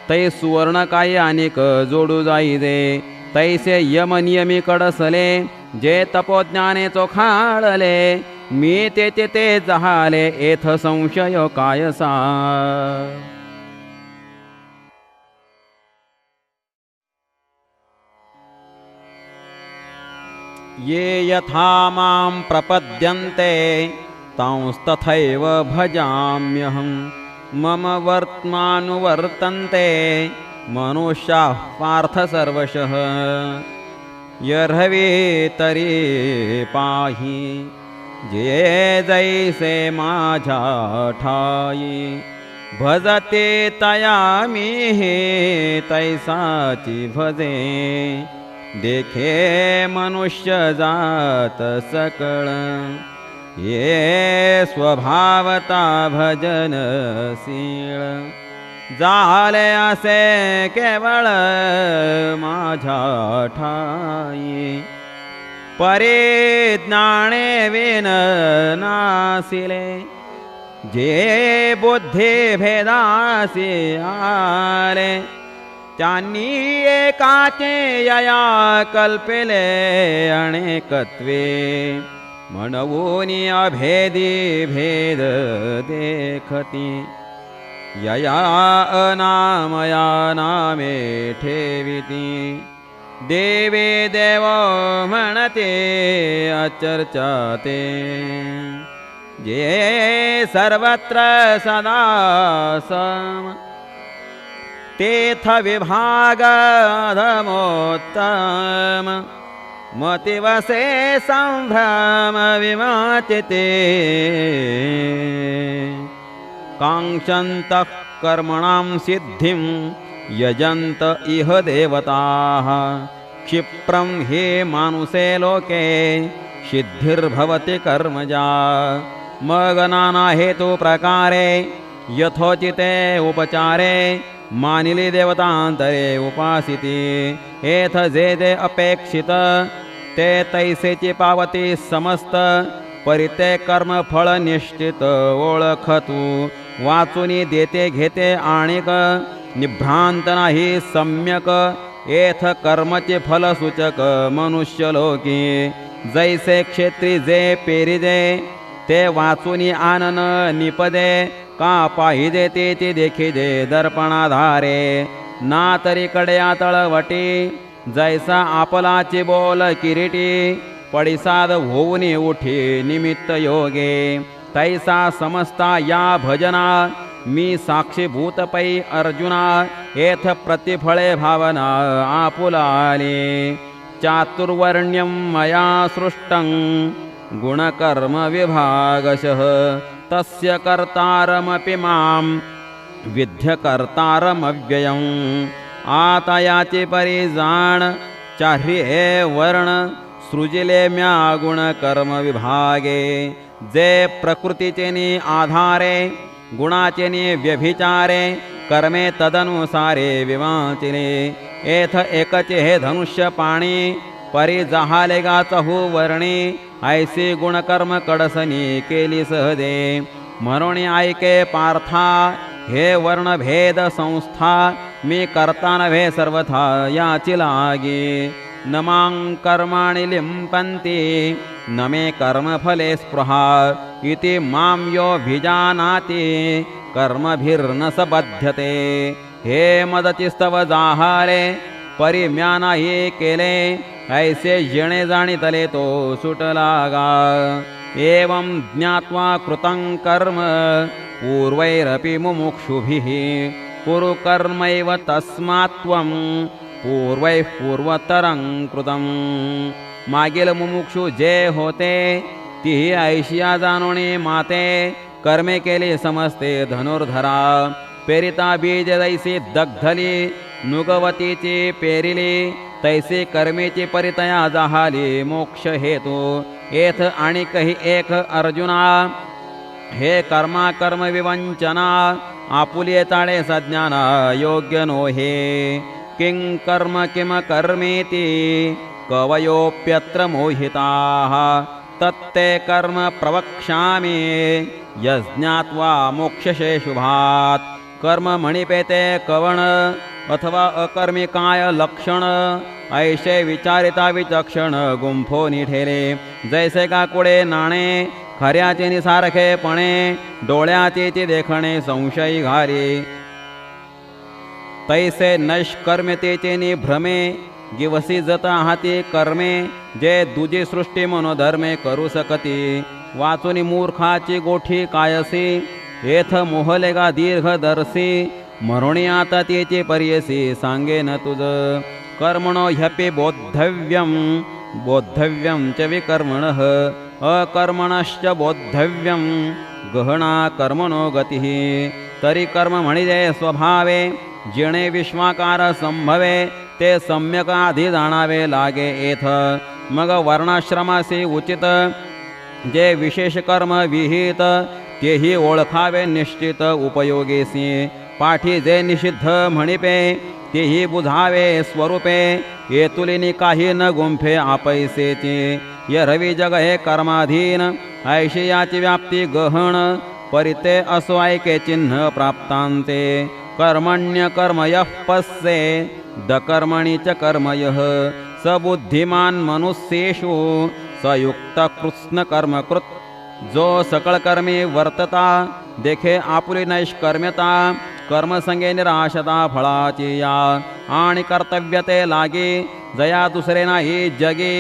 तै सुवर्ण काही अनेक जोडू जाई दे तैसे यम नियमी कडसले जे तपोज्ञाने चोखाळले मी ते जहाले एथ संशय कायसा. ये यथा मां प्रपद्यन्ते तांस्तथैव भजाम्यहं. मम वर्त्मानुवर्तन्ते मनुष्याः पार्थ सर्वशः. यर्हवे तरी पाही जे जैसे माझ्या ठाई. भजते तया मी हे तैसाची भजे. देखे मनुष्य जात सकळ. ये स्वभावता भजनशील. झाले असे केवळ माझ्या ठाई. परिज्ञाने विन नासिले. जे बुद्धी भेदासी आले. त्यांनी एकाचे यया कल्पिले अनेकत्वे. म्हणून अभेदी भेद देखती. यया अनामया नामे ठेविती. देवे देव म्हणते अचर्चाते. जे सर्वत्र सदा सम. तेथ विभाग अधमोत्तम. मतिवसे संभ्रम विमाचिते. कांक्षन्तः कर्मणां सिद्धिं यजन्त इह देवताः. क्षिप्रं हि मानुषे लोके सिद्धिर्भवति कर्मजा. मग नाना हेतु प्रकारे यथोचिते उपचारे. मानिली देवतांतरे उपासिती. एथ जे जे अपेक्षित ते तैसेची पावती समस्त. परिते कर्म फळ निश्चित ओळखतू. वाचुनी देते घेते आणिक. निभ्रांत नाही सम्यक. एथ कर्मचे फल सूचक मनुष्य लोकी. जैसे क्षेत्री जे पेरिजे ते वाचुनी आनन निपदे. का पाहिजे ते देखिजे दर्पणाधारे. ना तरी कड्या तळवटी. जैसा आपलाची बोल किरीटी. पडिसाद होऊनी उठी निमित्त योगे. तैसा समस्ता या भजना. मी साक्षीभूत पै अर्जुना. एथ प्रतिफळे भावना आपुलाली. चातुर्वर्ण्यं मया सृष्टं गुणकर्म विभागशः. तस्य कर्तारमपि मां विद्य कर्तारमव्ययं. आता याची परिजाण चार्ये वर्ण. सृजिले म्या गुणकर्म विभागे. जे प्रकृतीचेनी आधारे. गुणाचेनी व्यभिचारे. कर्मे तदनुसारे विवाचिले. एथ एकचे हे धनुष्य पाणी. परी जहाले गा चहू वर्णी. ऐसी गुणकर्म कडसनी केली सहजे. म्हणून ऐके पार्था हे वर्णभेद संस्था. मी कर्ता नव्हे सर्वथा याची लागी. न मां कर्माणि लिंपन्ति न मे कर्मफले स्पृहा. इति मां यो भिजानाति कर्मभिर्न स बध्यते. हे मदचिस्तव जाहारे. परिम्या नाही केले. ऐसे जणे जाणितले तो सुटलागा. एवं ज्ञात्वा कृतं कर्म पूर्वैरपि मुमुक्षुभिः. कुरु कर्मैव तस्मात् त्वं पूर्वैः पूर्वतरं कृतं. मागील मुमुक्षु जे होते तीही ऐशिया जाणोनी माते. कर्मे केली समजते धनुर्धरा. पेरिता बीज दैसी दग्धली. नुगवतीची पेरिली. तैसे कर्मेची परितया जाहाली मोक्ष हेतू. एथ आणि कही एक अर्जुना. हे कर्मा कर्म विवंचना. आपुले ताळे सज्ञाना योग्य नोहे. किं कर्म किम कर्मेति कवयोप्यत्र मोहिताः. तत्ते कर्म प्रवक्ष्यामि यज्ञात्वा मोक्षशे शुभात्. कर्म मणिपेते कवण अथवा अकर्मी काय लक्षण. ऐसे विचारिता विचक्षण गुंफो निठेले. जैसे का कुडे नाणे खऱ्याचे निसारखेपणे डोळ्याचे ते देखणे संशयी घारे तैसे नैष्कर्म्यतेचे निभ्रमे गिवसी जत हाती कर्मे जे दुजी सृष्टी मनोधर्मे करू सकती वाचुनी मूर्खाची गोठी कायसी येथ मोहले गा दीर्घदर्शी मरुणी आता तेचे पर्यसी सांगे न तुझ कर्मणो ह्यपि बोद्धव्यम बोद्धव्यम च विकर्मणः अकर्मणश्च बोद्धव्यम गहना कर्मणो गतिः तरी कर्म म्हणजे स्वभावे जिणे विश्वाकार संभवे ते सम्यक आधी जाणावे लागे येथ मग वर्णाश्रमासी उचित जे विशेष कर्म विहित तेही ओळखावे निश्चित उपयोगीसी पाठी जे निषिद्ध म्हणिपे तेही बुझावे स्वरूपे येतुलिनी काही न गुंफे आपैसेची य रवी जग हे कर्माधीन ऐशी याची व्याप्ती गहन परिते असो ऐके चिन्ह प्राप्तांते कर्मण्य कर्मयः पस्से दकर्मणि च कर्मयः सबुद्धिमान मनुष्येषु सयुक्त कृत्स्न कर्मकृत जो सकळ कर्मी वर्तता देखे आपुली नैष्कर्म्यता कर्मसंगे निराशता फळाची या आणि कर्तव्यते लागे जया दुसरे नाही जगे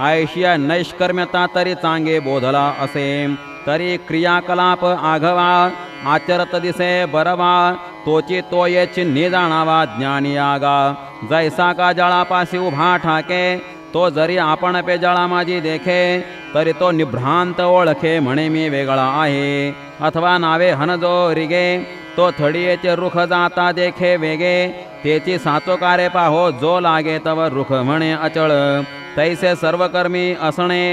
आयशिया नैष्कर्म्यता तरी चांगे बोधला असे तरी क्रियाकलाप आघवा आचरत दिसे बरवा तोची तो ये चिन्ही जाणावा ज्ञानी आगा जैसा का जळापासी उभा ठाके तो जरी आपण पे जळा माझी देखे तरी तो निभ्रांत ओळखे म्हणे मी वेगळा आहे अथवा नावे हनजो रिगे तो थडीयेचे रुख जाता देखे वेगे तेची साचोकारे पाहो जो लागे तव रुख म्हणे अचळ तैसे सर्व कर्मी असणे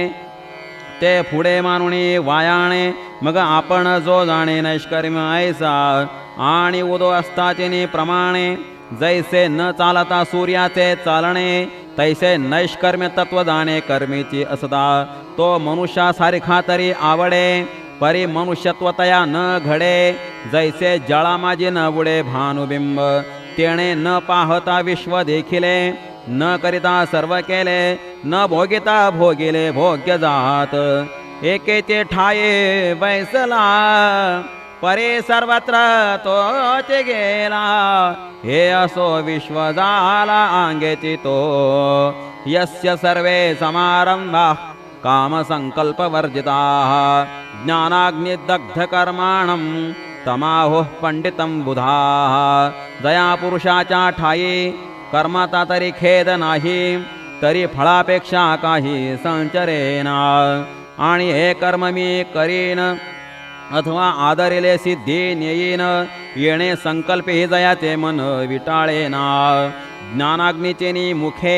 ते पुढे मानुणी वायाणे मग आपण जो जाणे नैष्कर्म ऐसा आणि उदो असताचे प्रमाणे जैसे न चालता सूर्याचे चालणे तैसे नैष्कर्म्य तत्व जाणे कर्मीची असता तो मनुष्यासारखा तरी आवडे परी मनुष्यत्वतया न घडे जैसे जळा माझी न बुडे भानुबिंब तेणे न पाहता विश्व देखिले न करिता सर्व केले न भोगिता भोगिले भोग्य जात एकेचे ठाये बैसला परे सर्वत्र तोच गेला हे असो विश्व झाला अंगेची तो यस्य सर्वे समारंभा काम संकल्प वर्जिता ज्ञानाग्निदग्ध कर्माणं तमाहुः पंडितं बुधा जया पुरुषाच्या ठाई कर्माता तरी खेद नाही तरी फळापेक्षा काही संचरेना आणि हे कर्म मी करीन अथवा आदरिले सिद्धी नेईन येणे संकल्पे जयाचे मन विटाळेना ज्ञानाग्नीचे मुखे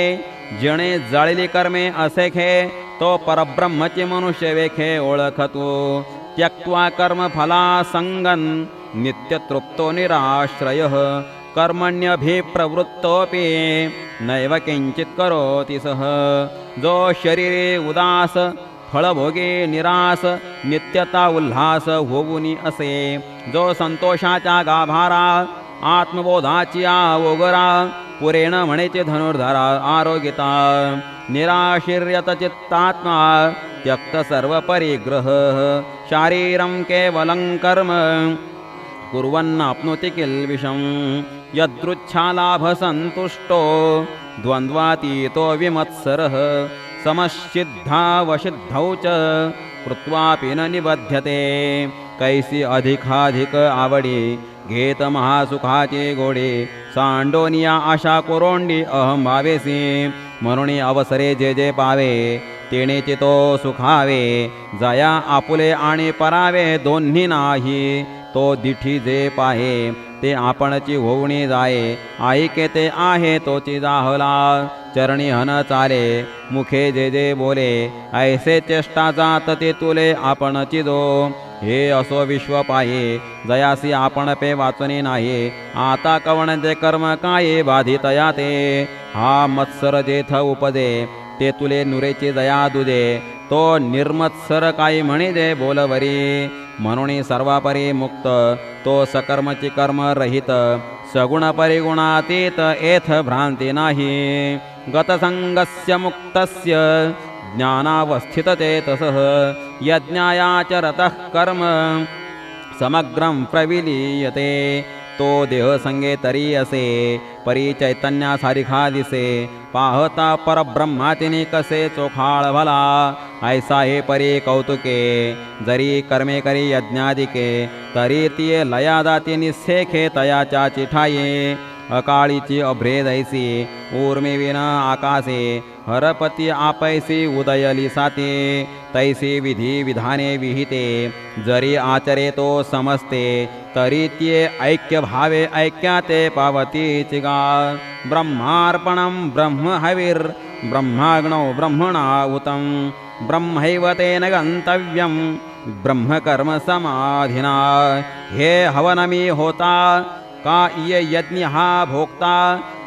जणे जळली कर्मे असेखे तो परब्रह्मचे मनुष्य वेखे ओळखतो त्यक्त्वा कर्म फला संगन नित्य तृप्तो निराश्रयः कर्मण्यभिप्रवृत्तोपि नैव किंचित करोति सह जो शरीरे उदास फळभोगे निरास नित्यता उल्हास होऊनी असे जो संतोषाच्या गाभारा आत्मबोधाची ओगरा पुरेण म्हणेचे धनुर्धरा आरोग्यता निराशीर्यत चित्तात्मा त्यक्त सर्व परिग्रह शारीरं केवलं कर्म कुर्वन्नाप्नोति किल्बिषं यदृच्छालाभ संतुष्टो द्वन्द्वातीतो विमत्सरः समश्चिद्धावशिद्धौ च कृत्वापि न निबध्यते कैसी अधिकाधिक आवडी घेत महासुखाचे गोडे सांडोनिया आशा कोरोंडी अहम भावेसी म्हणून अवसरे जे जे पावे तेनेचे तो सुखावे जया आपुले आणि परावे दोन्ही नाही तो दिठी जे पाहे ते आपणची होऊनी जाये ऐके ते आहे तोची जाहला चरणी हन चाले मुखे जे जे बोले ऐसे चेष्टा जात ते तुले आपणची जो हे असो विश्व पाहे जयासी आपण पे वाचने नाही आता कवण ते कर्म काय बाधितया ते हा मत्सर जेथ उपदे ते तुले नुरेचे जया दुदे तो निर्मत्सर काही म्हणे दे बोलवरी म्हणून सर्वापरी मुक्त तो सकर्मची कर्म रहित सगुण परिगुणातीत एथ भ्रांती नाही गतसंगस्य मुक्तस्य ज्ञानावस्थित चेतसः यज्ञायाचरतः कर्म समग्रं प्रविलीयते तो देह संगे तरी असे परी चैतन्या सारिखा दिसे पाहता परब्रह्मातिनी कसे चोखाळ भला ऐसा हे परी कौतुके जरी कर्मे करी यज्ञादिके तरी तिये लया दाती निस्सेखे तयाच्या चिठाये अकाळीची अभ्रेदैसी ऊर्मिविन आकाशे हरपती आपैसी उदयली साते तैसी विधी विधाने विहिते जरी आचरे तो समजते तरी ते ऐक्य भावे ऐक्याते पावती चिगा ब्रह्मार्पणं ब्रह्म हविर् ब्रह्माग्नौ ब्रह्मणा उतं ब्रह्मैव तेन गन्तव्यं ब्रह्मकर्म समाधिना हे हवनमी होता का ये यज्ञ हा भोगता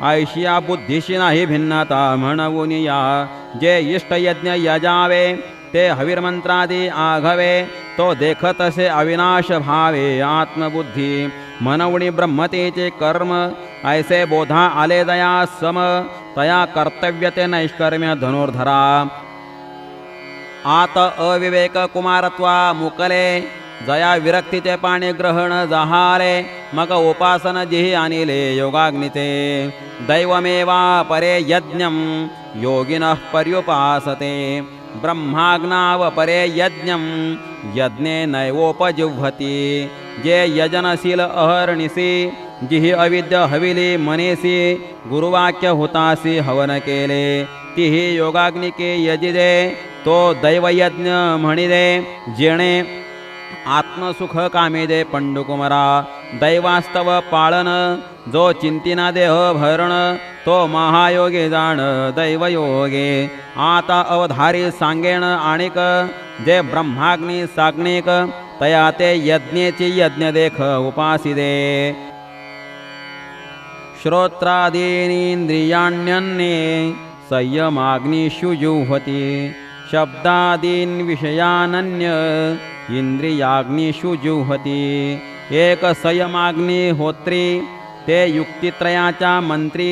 ऐशिया बुद्धीशी नाही भिन्नता म्हणून या जे इष्ट यज्ञ यजावे ते हविर्मंत्रादी आघवे तो देखतसे अविनाश भावे आत्मबुद्धी मनवणी ब्रह्मतेचे कर्म ऐसे बोधा आले दया सम तया कर्तव्य ते नैष्कर्म्य धनुर्धरा आत अविवेक कुमारत्वा मुकले जया विरक्तीचे पाणी ग्रहण जहाले मग उपासन जिहि अनिले योगाग्निते दैवमेवा परे यज्ञं योगिनः पर्युपासते ब्रह्माग्नाव परे यज्ञं यज्ञे नैवोपजिह्वति जे यजनशील अहर्निसी जिहि अविद्य हविली मनेसी गुरुवाक्य हुतासी हवन केले तिहि योगाग्निके यजिदे तो दैवयज्ञ म्हणिदे जेणे आत्मसुख कामेदे पंडुकुमरा दैवास्तव पाळन जो चिंतिना देह भरण तो महायोगे जाण दैवयोगे आता अवधारी सांगेण आणिक जे ब्रह्माग्नी साग्निक तया ते यज्ञेची यज्ञ देख उपासिदे श्रोत्रादीनींद्रियाण्यन्ये संयमाग्निषु जुह्वति शब्दादीन् विषयानन्य इंद्रियाग्निषु जुह्वति एक संयमाग्निहोत्री ते युक्तित्रयाचा मंत्री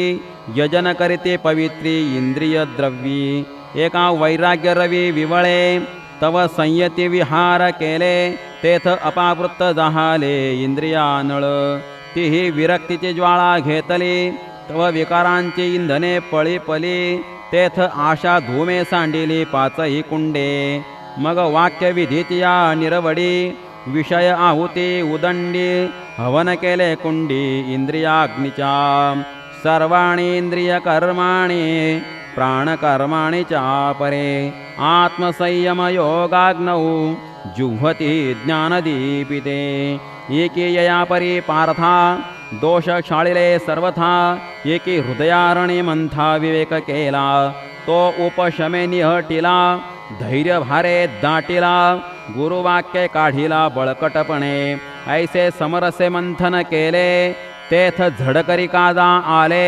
यजन करिते पवित्री इंद्रिय द्रव्यी एका वैराग्य रवी विवळे तव संयती विहार केले तेथ अपावृत्त जाहाले इंद्रियानळ तिही विरक्तीची ज्वाळा घेतली तव विकारांची इंधने पळी पली तेथ आशा धूमे सांडिली पाचही कुंडे मग वाक्य विधीची या निरवडी विषय आहुती उदंडी हवन केले कुंडी इंद्रियाग्निचा सर्वाणी इंद्रिय कर्माणि प्राणकर्माणि चापरे आत्मसंयम योगाग्नौ जुह्वति ज्ञानदीपिते एकीयया परी पार्था दोष क्षाळिले सर्वथा एकी हृदयारणी मंथा विवेक केला तो उपशमे निहटिला धैर्य भारे दाटिला गुरुवाक्य काढिला बळकटपणे ऐसे समरसे मंथन केले तेथ झडकरी कादा आले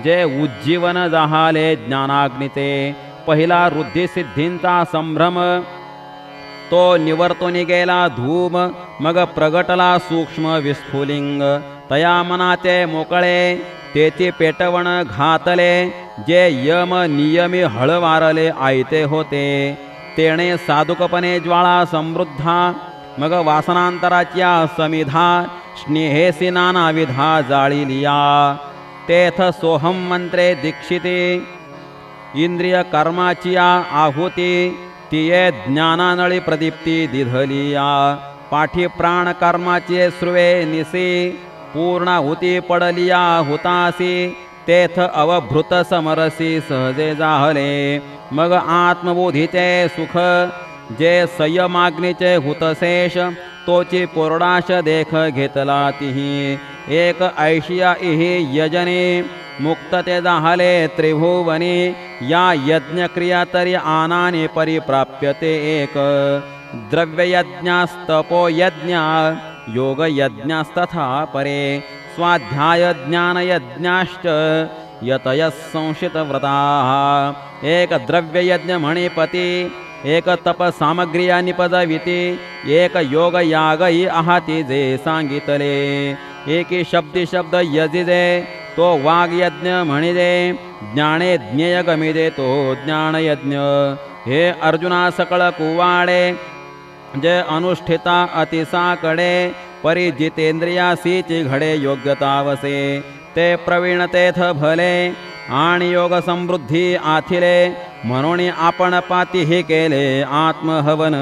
जे उज्जीवन जाहाले ज्ञानाग्निते पहिला रुद्धी सिद्धींचा संभ्रम तो निवर्तून गेला धूम मग प्रगटला सूक्ष्म विस्फुलिंग तया मनाते मोकळे तेथे पेटवण घातले जे यम नियमी हळवारले आयते होते तेणे साधुकपणे ज्वाळा समृद्धा मग वासनांतराच्या समिधा स्नेहेसी नानाविधा जाळिलिया तेथ सोहम मंत्रे दीक्षिते इंद्रिय कर्माची आहुती तिये ज्ञानानळी प्रदीप्ती दिधलिया पाठी प्राण कर्माचे श्रुवे निसी पूर्णाहुती पडलिया हुतासी तेथ अवभृत समरसी सहजे जाहले मग आत्मबोधीचे सुख जे संयमाग्नीचे हुतशेष तोची पोरडाश देख घेतला तिही एक ऐशिया इहि यजने मुक्तते जाहले त्रिभुवनी या यज्ञक्रिया तरी आनाने परिप्राप्यते एक द्रव्ययज्ञास्तपो यज्ञा योगयज्ञास्तथा परे स्वाध्याय ज्ञानयज्ञाश्च यतयः संशितव्रताः एक द्रव्ययज्ञ मणिपती एक तप सामग्रिया निपदविती एक योग यागही आहाती जे सांगितले एकी शब्दी शब्द यजिदे तो वाग्यज्ञ म्हणिदे ज्ञाने ज्ञेय गमिदे तो ज्ञानयज्ञ हे अर्जुना सकळ कुवाडे जे अनुष्ठिता अतिसाकडे परी जितेंद्रियासीची घडे योग्यतावसे ते प्रवीण तेथ भले आणि योग समृद्धी आथिले म्हणून आपण पाती हे केले आत्महवन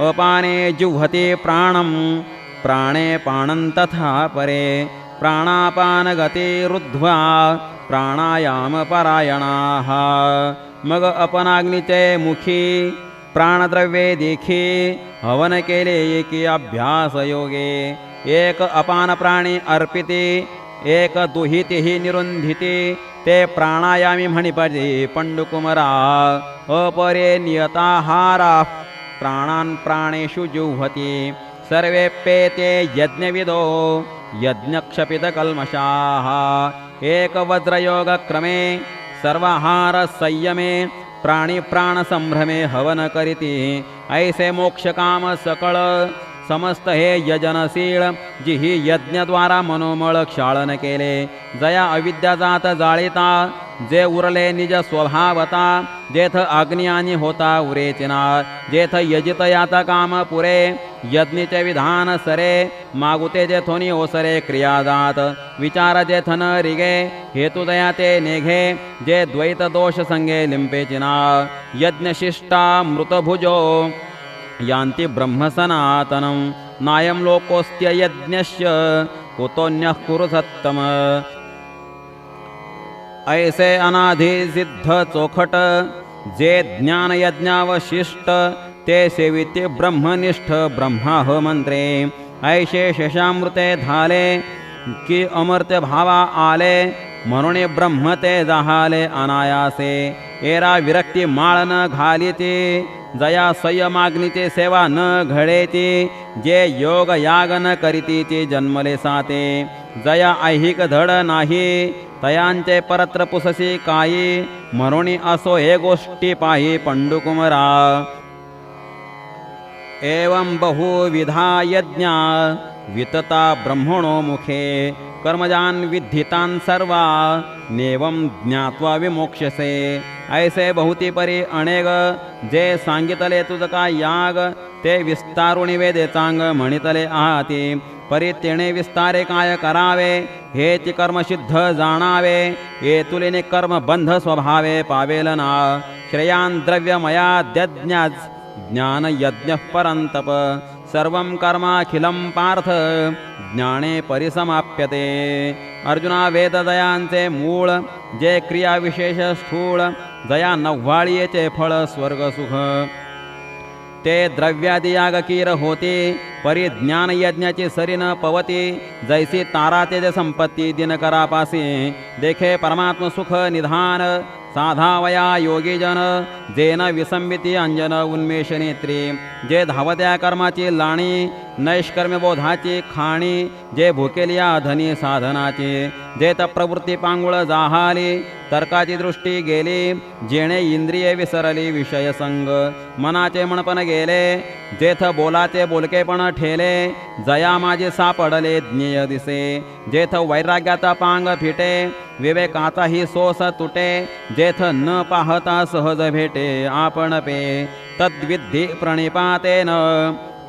अपाने जुह्वती प्राणम प्राणे पाणं तथा परे प्राणापान गती रुद्ध्वा प्राणायाम परायणाः मग अपनाग्नीचे मुखी प्राणद्रव्ये देखी हवन केले एकी अभ्यास योगे एक अपान प्राणी अर्पिते एक दुहितीही निरुंधिते ते प्राणायामी म्हणिपदी पंडुकुमरा अपरे नियताहारा प्राणान् प्राणेषु जुह्वति सर्वेप्येते यज्ञविदो यज्ञक्षपितकल्मषाः एकवज्रयोगक्रमे सर्वाहार संयमे प्राणी प्राण संभ्रमे हवन करीती ऐसे मोक्षकाम सकळ समस्त हे यजनशील जिही यज्ञद्वारा मनोमळ क्षाळन केले जया अविद्या जात जाळिता जे उरले निज स्वभावता जेथ अग्नी आणि होता उरेचिना जेथ यजित याता काम पुरे यज्ञेचे विधान सरे मागुते जेथोनी ओसरे क्रिया जात विचार जेथन रिगे हेतु दया ते नेघे जे द्वैत दोष संगे लिंपेचिना यज्ञशिष्टा मृतभुजो यान्ति ब्रह्म सनातनं नायं लोकोऽस्त्य यज्ञस्य कुतोऽन्यः कुरु सत्तम ऐसे अनाधि सिद्ध चोखट जे ज्ञान यज्ञावशिष्ट ते सेविते ब्रह्मनिष्ठ ब्रह्माह मंत्रे ऐसे शेषामृते धाले की अमर्त्य भावा आले म्हणून ब्रह्म ते जाहाले अनायासे एरा विरक्ती माळ न घालीते जया संयमाग्नीचे सेवा न घडेती जे योग याग न करीती ते जन्मले साते जया ऐहिक धड नाही तयांचे परत्र पुससी काही म्हणून असो हे गोष्टी पाही पंडुकुमरा एवं बहुविधा यज्ञा वितता ब्रह्मणो मुखे कर्मजान विद्धितान सर्वा नेवम ज्ञात्वा विमोक्षसे ऐसे बहुती परी अनेक जे सांगितले तुझका याग ते विस्तारुणी वेदे चांग म्हणितले आहाती परी तेणे विस्तारे काय करावे हेच कर्मसिद्ध जाणावे ये तुलेने कर्म बंध स्वभावे पावेल ना श्रेयान द्रव्यमया दज्ञाज ज्ञान यज्ञ परंतप सर्वं कर्माखिलं पार्थ ज्ञाने परिसमाप्यते अर्जुना वेददयांचे मूळ जे क्रियाविशेष स्थूळ जया नव्वाळीचे फळ स्वर्गसुख ते द्रव्यादी यागकीर होते परी ज्ञान यज्ञाची सरीन पवती जैसी तारा तेज संपत्ती दिनकरापासी देखे परमात्म सुख निधान साधावया योगी जन जेन विसंबिती अंजन उन्मेष नेत्री जे धावत्या कर्माची लाणी नैष्कर्म्यबोधाची खाणी जे भुकेलिया धनी साधनाची जे प्रवृत्ती पांगुळ जाहाली तर्काची दृष्टी गेली जेणे इंद्रिये विसरली विषय संग मनाचे मनपण गेले जेथ बोलाचे बोलकेपण ठेले जया माझे सापडले ज्ञेय दिसे जेथ वैराग्याचा पांग फिटे विवेकाचाही सोस तुटे जेथ न पाहता सहज भेटे आपण पे तद्विद्धि प्रणिपातेन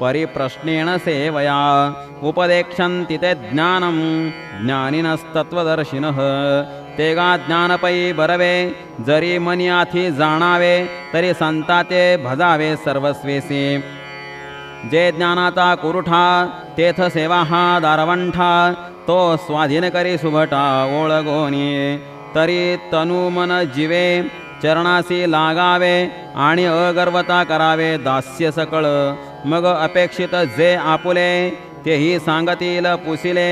परिप्रश्नेन सेवया उपदेक्षन्ति ते ज्ञानं ज्ञानिनस्तत्वदर्शिनः तेगा ज्ञानपै बरवे जरी मनियाथी जाणावे तरी संताते भजावे सर्वस्वेसी जे ज्ञानाचा कुरुठा तेथ सेवा हा दारवंठा तो स्वाधीन करी सुभटा ओळगोनी तरी तनु मन जीवे चरणासी लागावे आणि अगर्वता करावे दास्य सकळ मग अपेक्षित जे आपुले तेही सांगतील पुसिले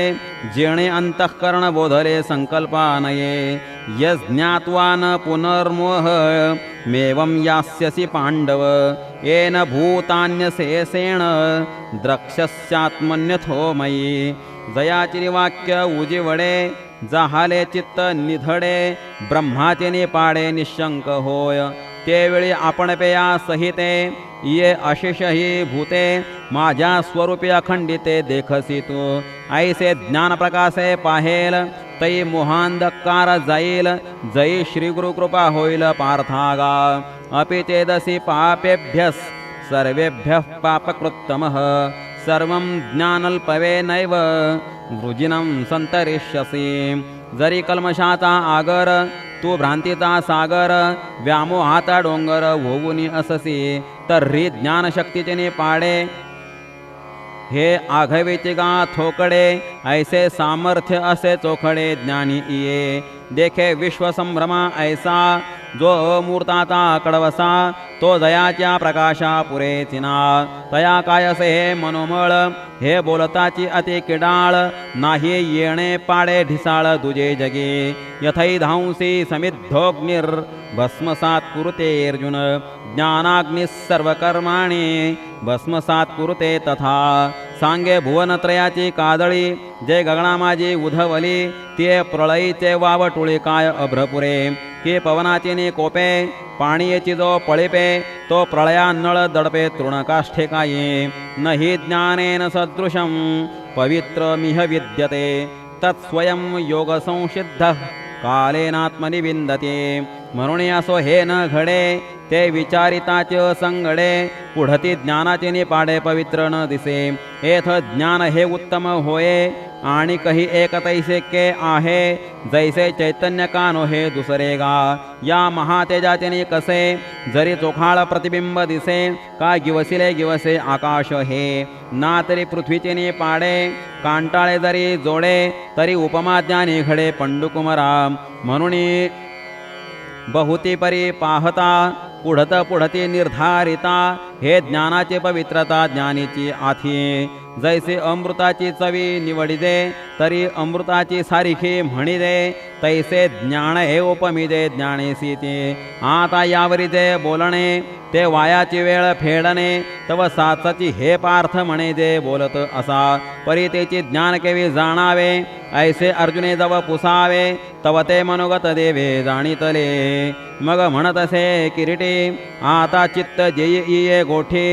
जेणे अंतःकरण बोधले संकल्पानये यज्ञात्वा न पुनर्मोह मेवं यास्यसि पांडव येन भूतान्यशेषेण द्रक्ष्यस्यात्मन्यथो मयि जयाचिनी वाक्य उजिवडे जाहाले चित्त निधडे ब्रह्माचे निपाडे निशंक होय तेवेळी आपण पेया सहिते ये अशेष ही भूते माझ्या स्वरूपी अखंडिते देखसी तू ऐसे ज्ञान प्रकाशे पाहेल तै मोहांधकार जाईल जै श्री गुरु कृपा होईल पार्थागा अपि चेदसी पापेभ्यस सर्वेभ्यः पापकृत्तमः सर्वं ज्ञानल्पवेनैव वृजिनं संतरिष्यसि। जरी कल्मशाचा आगर तू भ्रांतीचा सागर व्यामोहाचा डोंगर होऊनी अससी तर्री ज्ञानशक्तीचे पाडे हे आघवेचे गा थोकडे ऐसे सामर्थ्य असे चोखडे ज्ञानी इये देखे विश्वसंभ्रमा ऐसा जो अमूर्ताचा कडवसा तो दयाच्या प्रकाशा पुरे चिना तया कायसे हे मनोमळ हे बोलताची अति किडाळ नाही येणे पाडे ढिसाळ दुजे जगे यथै धांसी समिद्धोग्निर भस्मसात कुरुते अर्जुन ज्ञानाग्निः सर्वकर्माणि भस्मसात कुरुते तथा सांगे भुवनत्रयाची कादळी जे गगनामाजी उधवली ते प्रळयीचे वावटुळे काय अभ्रपुरे की पवनाची ने कोपे पाणीची जो पळिपे तो प्रळया नळ दडपे तृणकाष्ठे काये नहि ज्ञानेन सदृशं पवित्रमिह विद्यते तत्स्वयं योग संसिद्धः कालेनात्मनि विंदते म्हणून असो हे न घडे ते विचारिताचे संगडे पुढती ज्ञानाचे निपाडे पवित्र न दिसे एथ ज्ञान हे उत्तम होये आणि कही एक तैसे के आहे जैसे चैतन्य कानो हे दुसरे गा या महातेजाचे कसे जरी चोखाळ प्रतिबिंब दिसे का गिवसिले गिवसे आकाश हे ना तरी पृथ्वीचे ने पाडे कांटाळे जरी जोडे तरी उपमा ज्ञानी घडे पंडुकुमरा म्हणून बहुती परी पाहता पुढती निर्धारिता हे ज्ञानाचे पवित्रता ज्ञानीची आथी जैसे अमृताची चवी निवडिदे तरी अमृताची सारिखी म्हणिदे तैसे ज्ञान हे उपमिदे ज्ञानेसी ते आता यावरी जे बोलणे ते वायाची वेळ फेडणे तव साचाची हे पार्थ म्हणे जे बोलत असा परी तेची ज्ञान केवी जाणावे ऐसे अर्जुने जव पुसावे तव ते मनोगत देवे जाणीतले मग म्हणत असे किरीटी आता चित्त जेये गोठी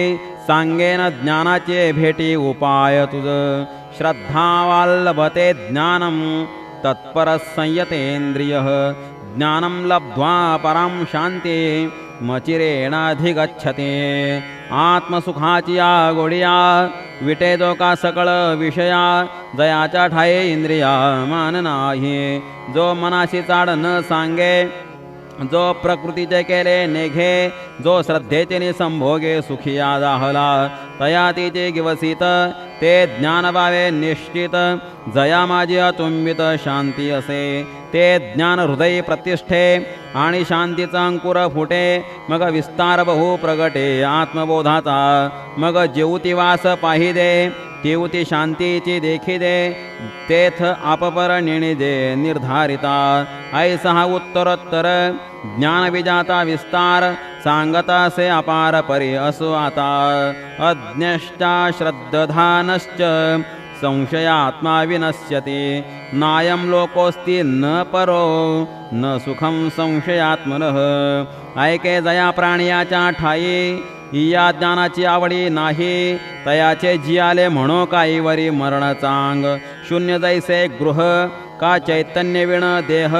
सांगेन ज्ञानाचे भेटी उपाय तुझ श्रद्धावाल्लभते ज्ञानम तत्पर संयतेंद्रिय ज्ञानम लब्ध्वा परां शांती मचिरेणाधिगच्छते आत्मसुखाची गोडिया विटे जो का सकळ विषया जयाच्या ठाये इंद्रिया मान नाही जो मनाशी चाड न सांगे जो प्रकृतीचे केले नेघे जो श्रद्धेचे संभोगे सुखिया दाहला तया तिचे गिवसित ते ज्ञान पावे निश्चित जया माझी अतुंबित शांती असे ते ज्ञान हृदय प्रतिष्ठे आणि शांतीचा अंकुर फुटे मग विस्तार बहु प्रगटे आत्मबोधाचा मग जेवतीवास पाहिदे तेवती शांतीची देखी दे तेथ आपपर नेणिदे निर्धारिता ऐसा उत्तरोत्तर ज्ञान विजाता विस्तार सांगता से अपार परी असो आता अज्ञश्चा श्रद्धानश्च संशयात्मा विनश्यति नायं लोकोस्ति न परो न सुखम संशयात्मनः ऐके जया प्राणियाच्या ठाई या ज्ञानाची आवडी नाही तयाचे जियाले म्हणो काही वरी मरण चांग शून्य जैसे गृह का चैतन्य विण देह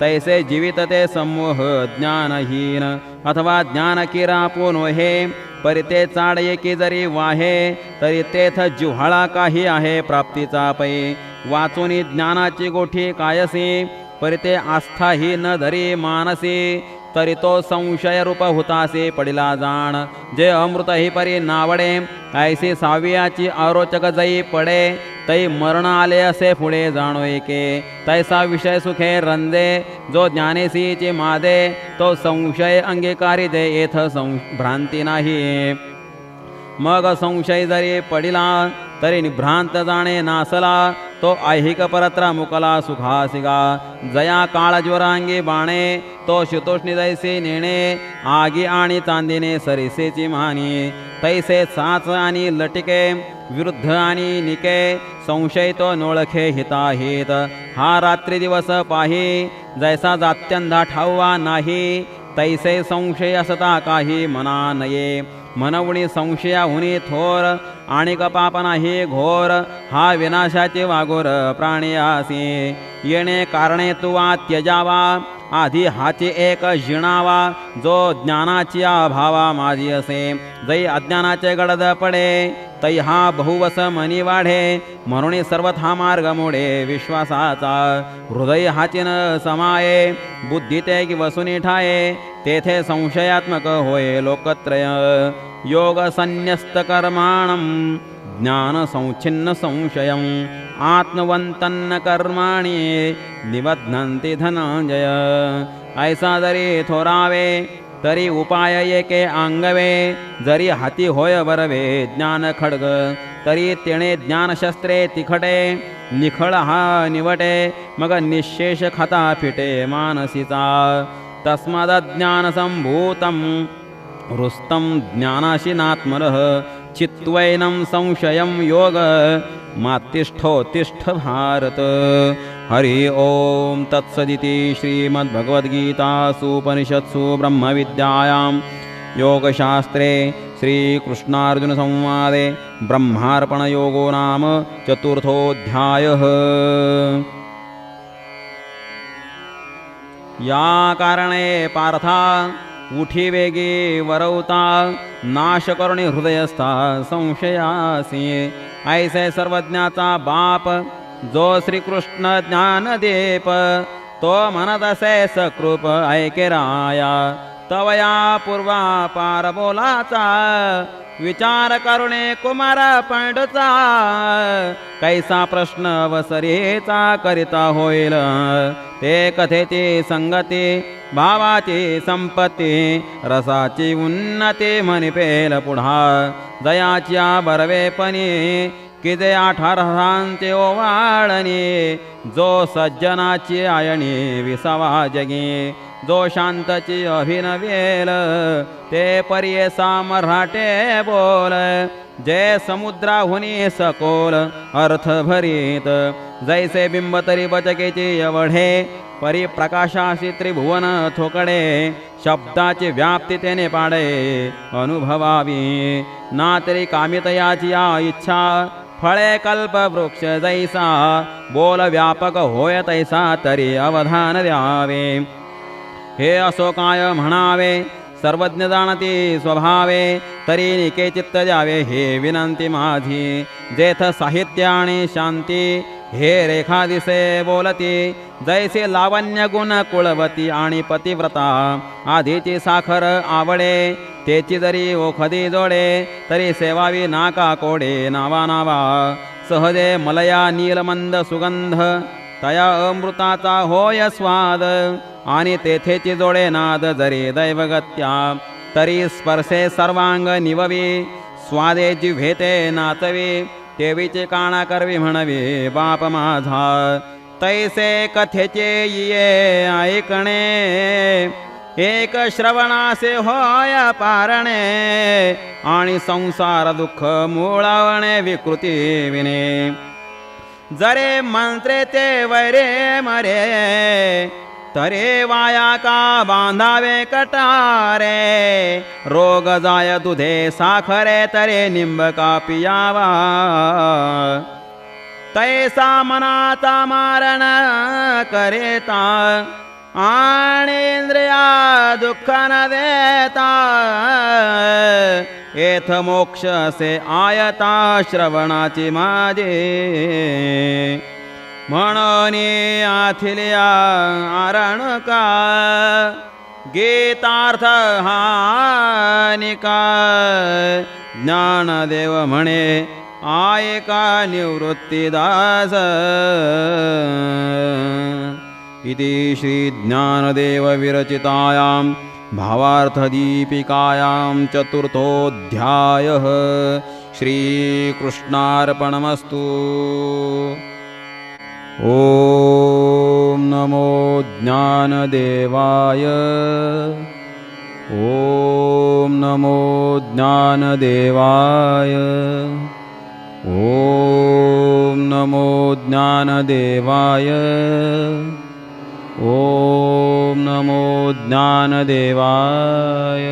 तैसे जीवित ते समूह ज्ञानहीन अथवा ज्ञान किरा पोनोहे परिते चाड एकी जरी वाहे तरी तेथ जिव्हाळा काही आहे प्राप्तीचा पै वाचूनी ज्ञानाची गोठी कायसी परिते आस्था ही न धरी मानसी तरी तो संशय रूप हुतासे पडिला जाण जे अमृत ही परी नावडे ऐसी सावियाची आरोचक जई पडे तै मरण आले असे पुढे जाणो एके तैसा विषय सुखे रंदे जो ज्ञानेसीची मादे तो संशय अंगीकारी दे येथ भ्रांती नाही मग संशय जरी पडिला तरी निभ्रांत जाणे नासला तो ऐहिक परत्र मुकला सुखासिगा जया काळ ज्वरांगी बाणे तो शितोष्णी जैसे नेणे आगी आणि चांदीने सरिसेची मानी तैसे साच आणि लटिके विरुद्ध आणि निके संशय तो नोळखे हिताहित हा रात्री दिवस पाही जैसा जात्यंधा ठाऊवा नाही तैसे संशय असता काही मना नये मनवणी संशयाहुनी थोर आणि पाप नाही घोर हा विनाशाचे वागोर प्राणी आसी येणे कारणे तुवा त्यजावा आधी हाची एक जिणावा जो ज्ञानाची अभावा माझी असे जै अज्ञानाचे गडद पडे तै हा बहुवस मनी वाढे म्हणून सर्वथा मार्ग मोडे विश्वासाचा हृदय हाचीन समाये बुद्धी ते वसुनी ठाये तेथे संशयात्मक होय लोकत्रय योग संन्यस्त कर्माणं ज्ञान संच्छिन्न संशयं आत्मवंतन्न कर्माणि निबध्नन्ति धनंजय ऐसा जरी थोरावे तरी उपाय एके अंगवे जरी हाती होय बरवे ज्ञान खड्ग तरी तेणे ज्ञानशस्त्रे तिखटे निखळ हा निवटे मग निशेष खाता फिटे मानसीचा तस्माद ज्ञान संभूतं रुस्तं ज्ञानाशिनात्मनः चित्वैनं संशयं योग मात्तिष्ठोत्तिष्ठ भारत हरि ओम तत्सदिति श्रीमद्भगवद्गीतासूपनिषत्सु ब्रह्मविद्यायां योगशास्त्रे श्रीकृष्णार्जुनसंवादे ब्रह्मार्पणयोगो नाम चतुर्थोऽध्यायः। या कारणे पार्था उठी वेगी वरवता नाश करुणी हृदयस्था संशयासी ऐसे सर्वज्ञाचा बाप जो श्रीकृष्ण ज्ञानदीप तो म्हणत असे सकृप ऐके राया तवया पूर्वा पार बोलाचा विचार करुणे कुमार पंडचा कैसा प्रश्न अवसरेचा करिता होईल ते कथेची संगती भावाची संपत्ती रसाची उन्नती म्हणिपेल पुढा दयाच्या बरवेपणी किजे 18 रसांचे ओवाळणी जो सज्जनाची आयणी विसावा जगी जो शांतची अभिनवेल ते पर्ये सामराटे बोल जे समुद्राहुनी सकोल अर्थ भरीत जैसे बिंब तरी बचकेची एवढे परिप्रकाशाशी त्रिभुवन थोकडे शब्दाची व्याप्ती तेने पाडे अनुभवावी ना तरी कामितयाची या इच्छा फळे कल्प वृक्ष जैसा बोल व्यापक होय तैसा तरी अवधान द्यावे हे असो काय म्हणावे सर्वज्ञ जाणती स्वभावे तरी निके चित्त द्यावे हे विनंती माझी जेथ साहित्य आणि शांती हे रेखा दिसे बोलती जैसे लावण्य गुण कुळवती आणि पतिव्रता आधीची साखर आवडे तेची जरी ओखदी जोडे तरी सेवावी नाका कोडे नावा नावा सहजे मलया नीलमंद सुगंध तया अमृताचा होय स्वाद आणि तेथेची जोडे नाद जरी दैवगत्या तरी स्पर्शे सर्वांग निववी स्वादे जिव्हेते नाचवी तेवीचे काना करवी म्हणवी बाप माझा तैसे कथेचे ये ऐकणे एक श्रवणासे होय पारणे आणि संसार दुःख मुळवणे विकृती विने जरे मंत्रे ते वैरे मरे तरे वाया का बांधावे कटारे रोग जाय दुधे साखरे तरे निंब का पियावा तैसा मनाचा मारण करेता आणि इंद्रिया दुःख न देता येथ मोक्ष असे आयता श्रवणाची माझे म्हणून आथिल्या आरणका गीतार्थ हानिका ज्ञानदेव म्हणे आयका निवृत्तीदास इति श्री ज्ञानदेव विरचितायां भावार्थदीपिकायां चतुर्थोऽध्यायः। श्रीकृष्णार्पणमस्तु। ॐ नमो ज्ञानदेवाय। ॐ नमो ज्ञानदेवाय। ॐ नमो ज्ञानदेवाय। ॐ नमो ज्ञानदेवाय।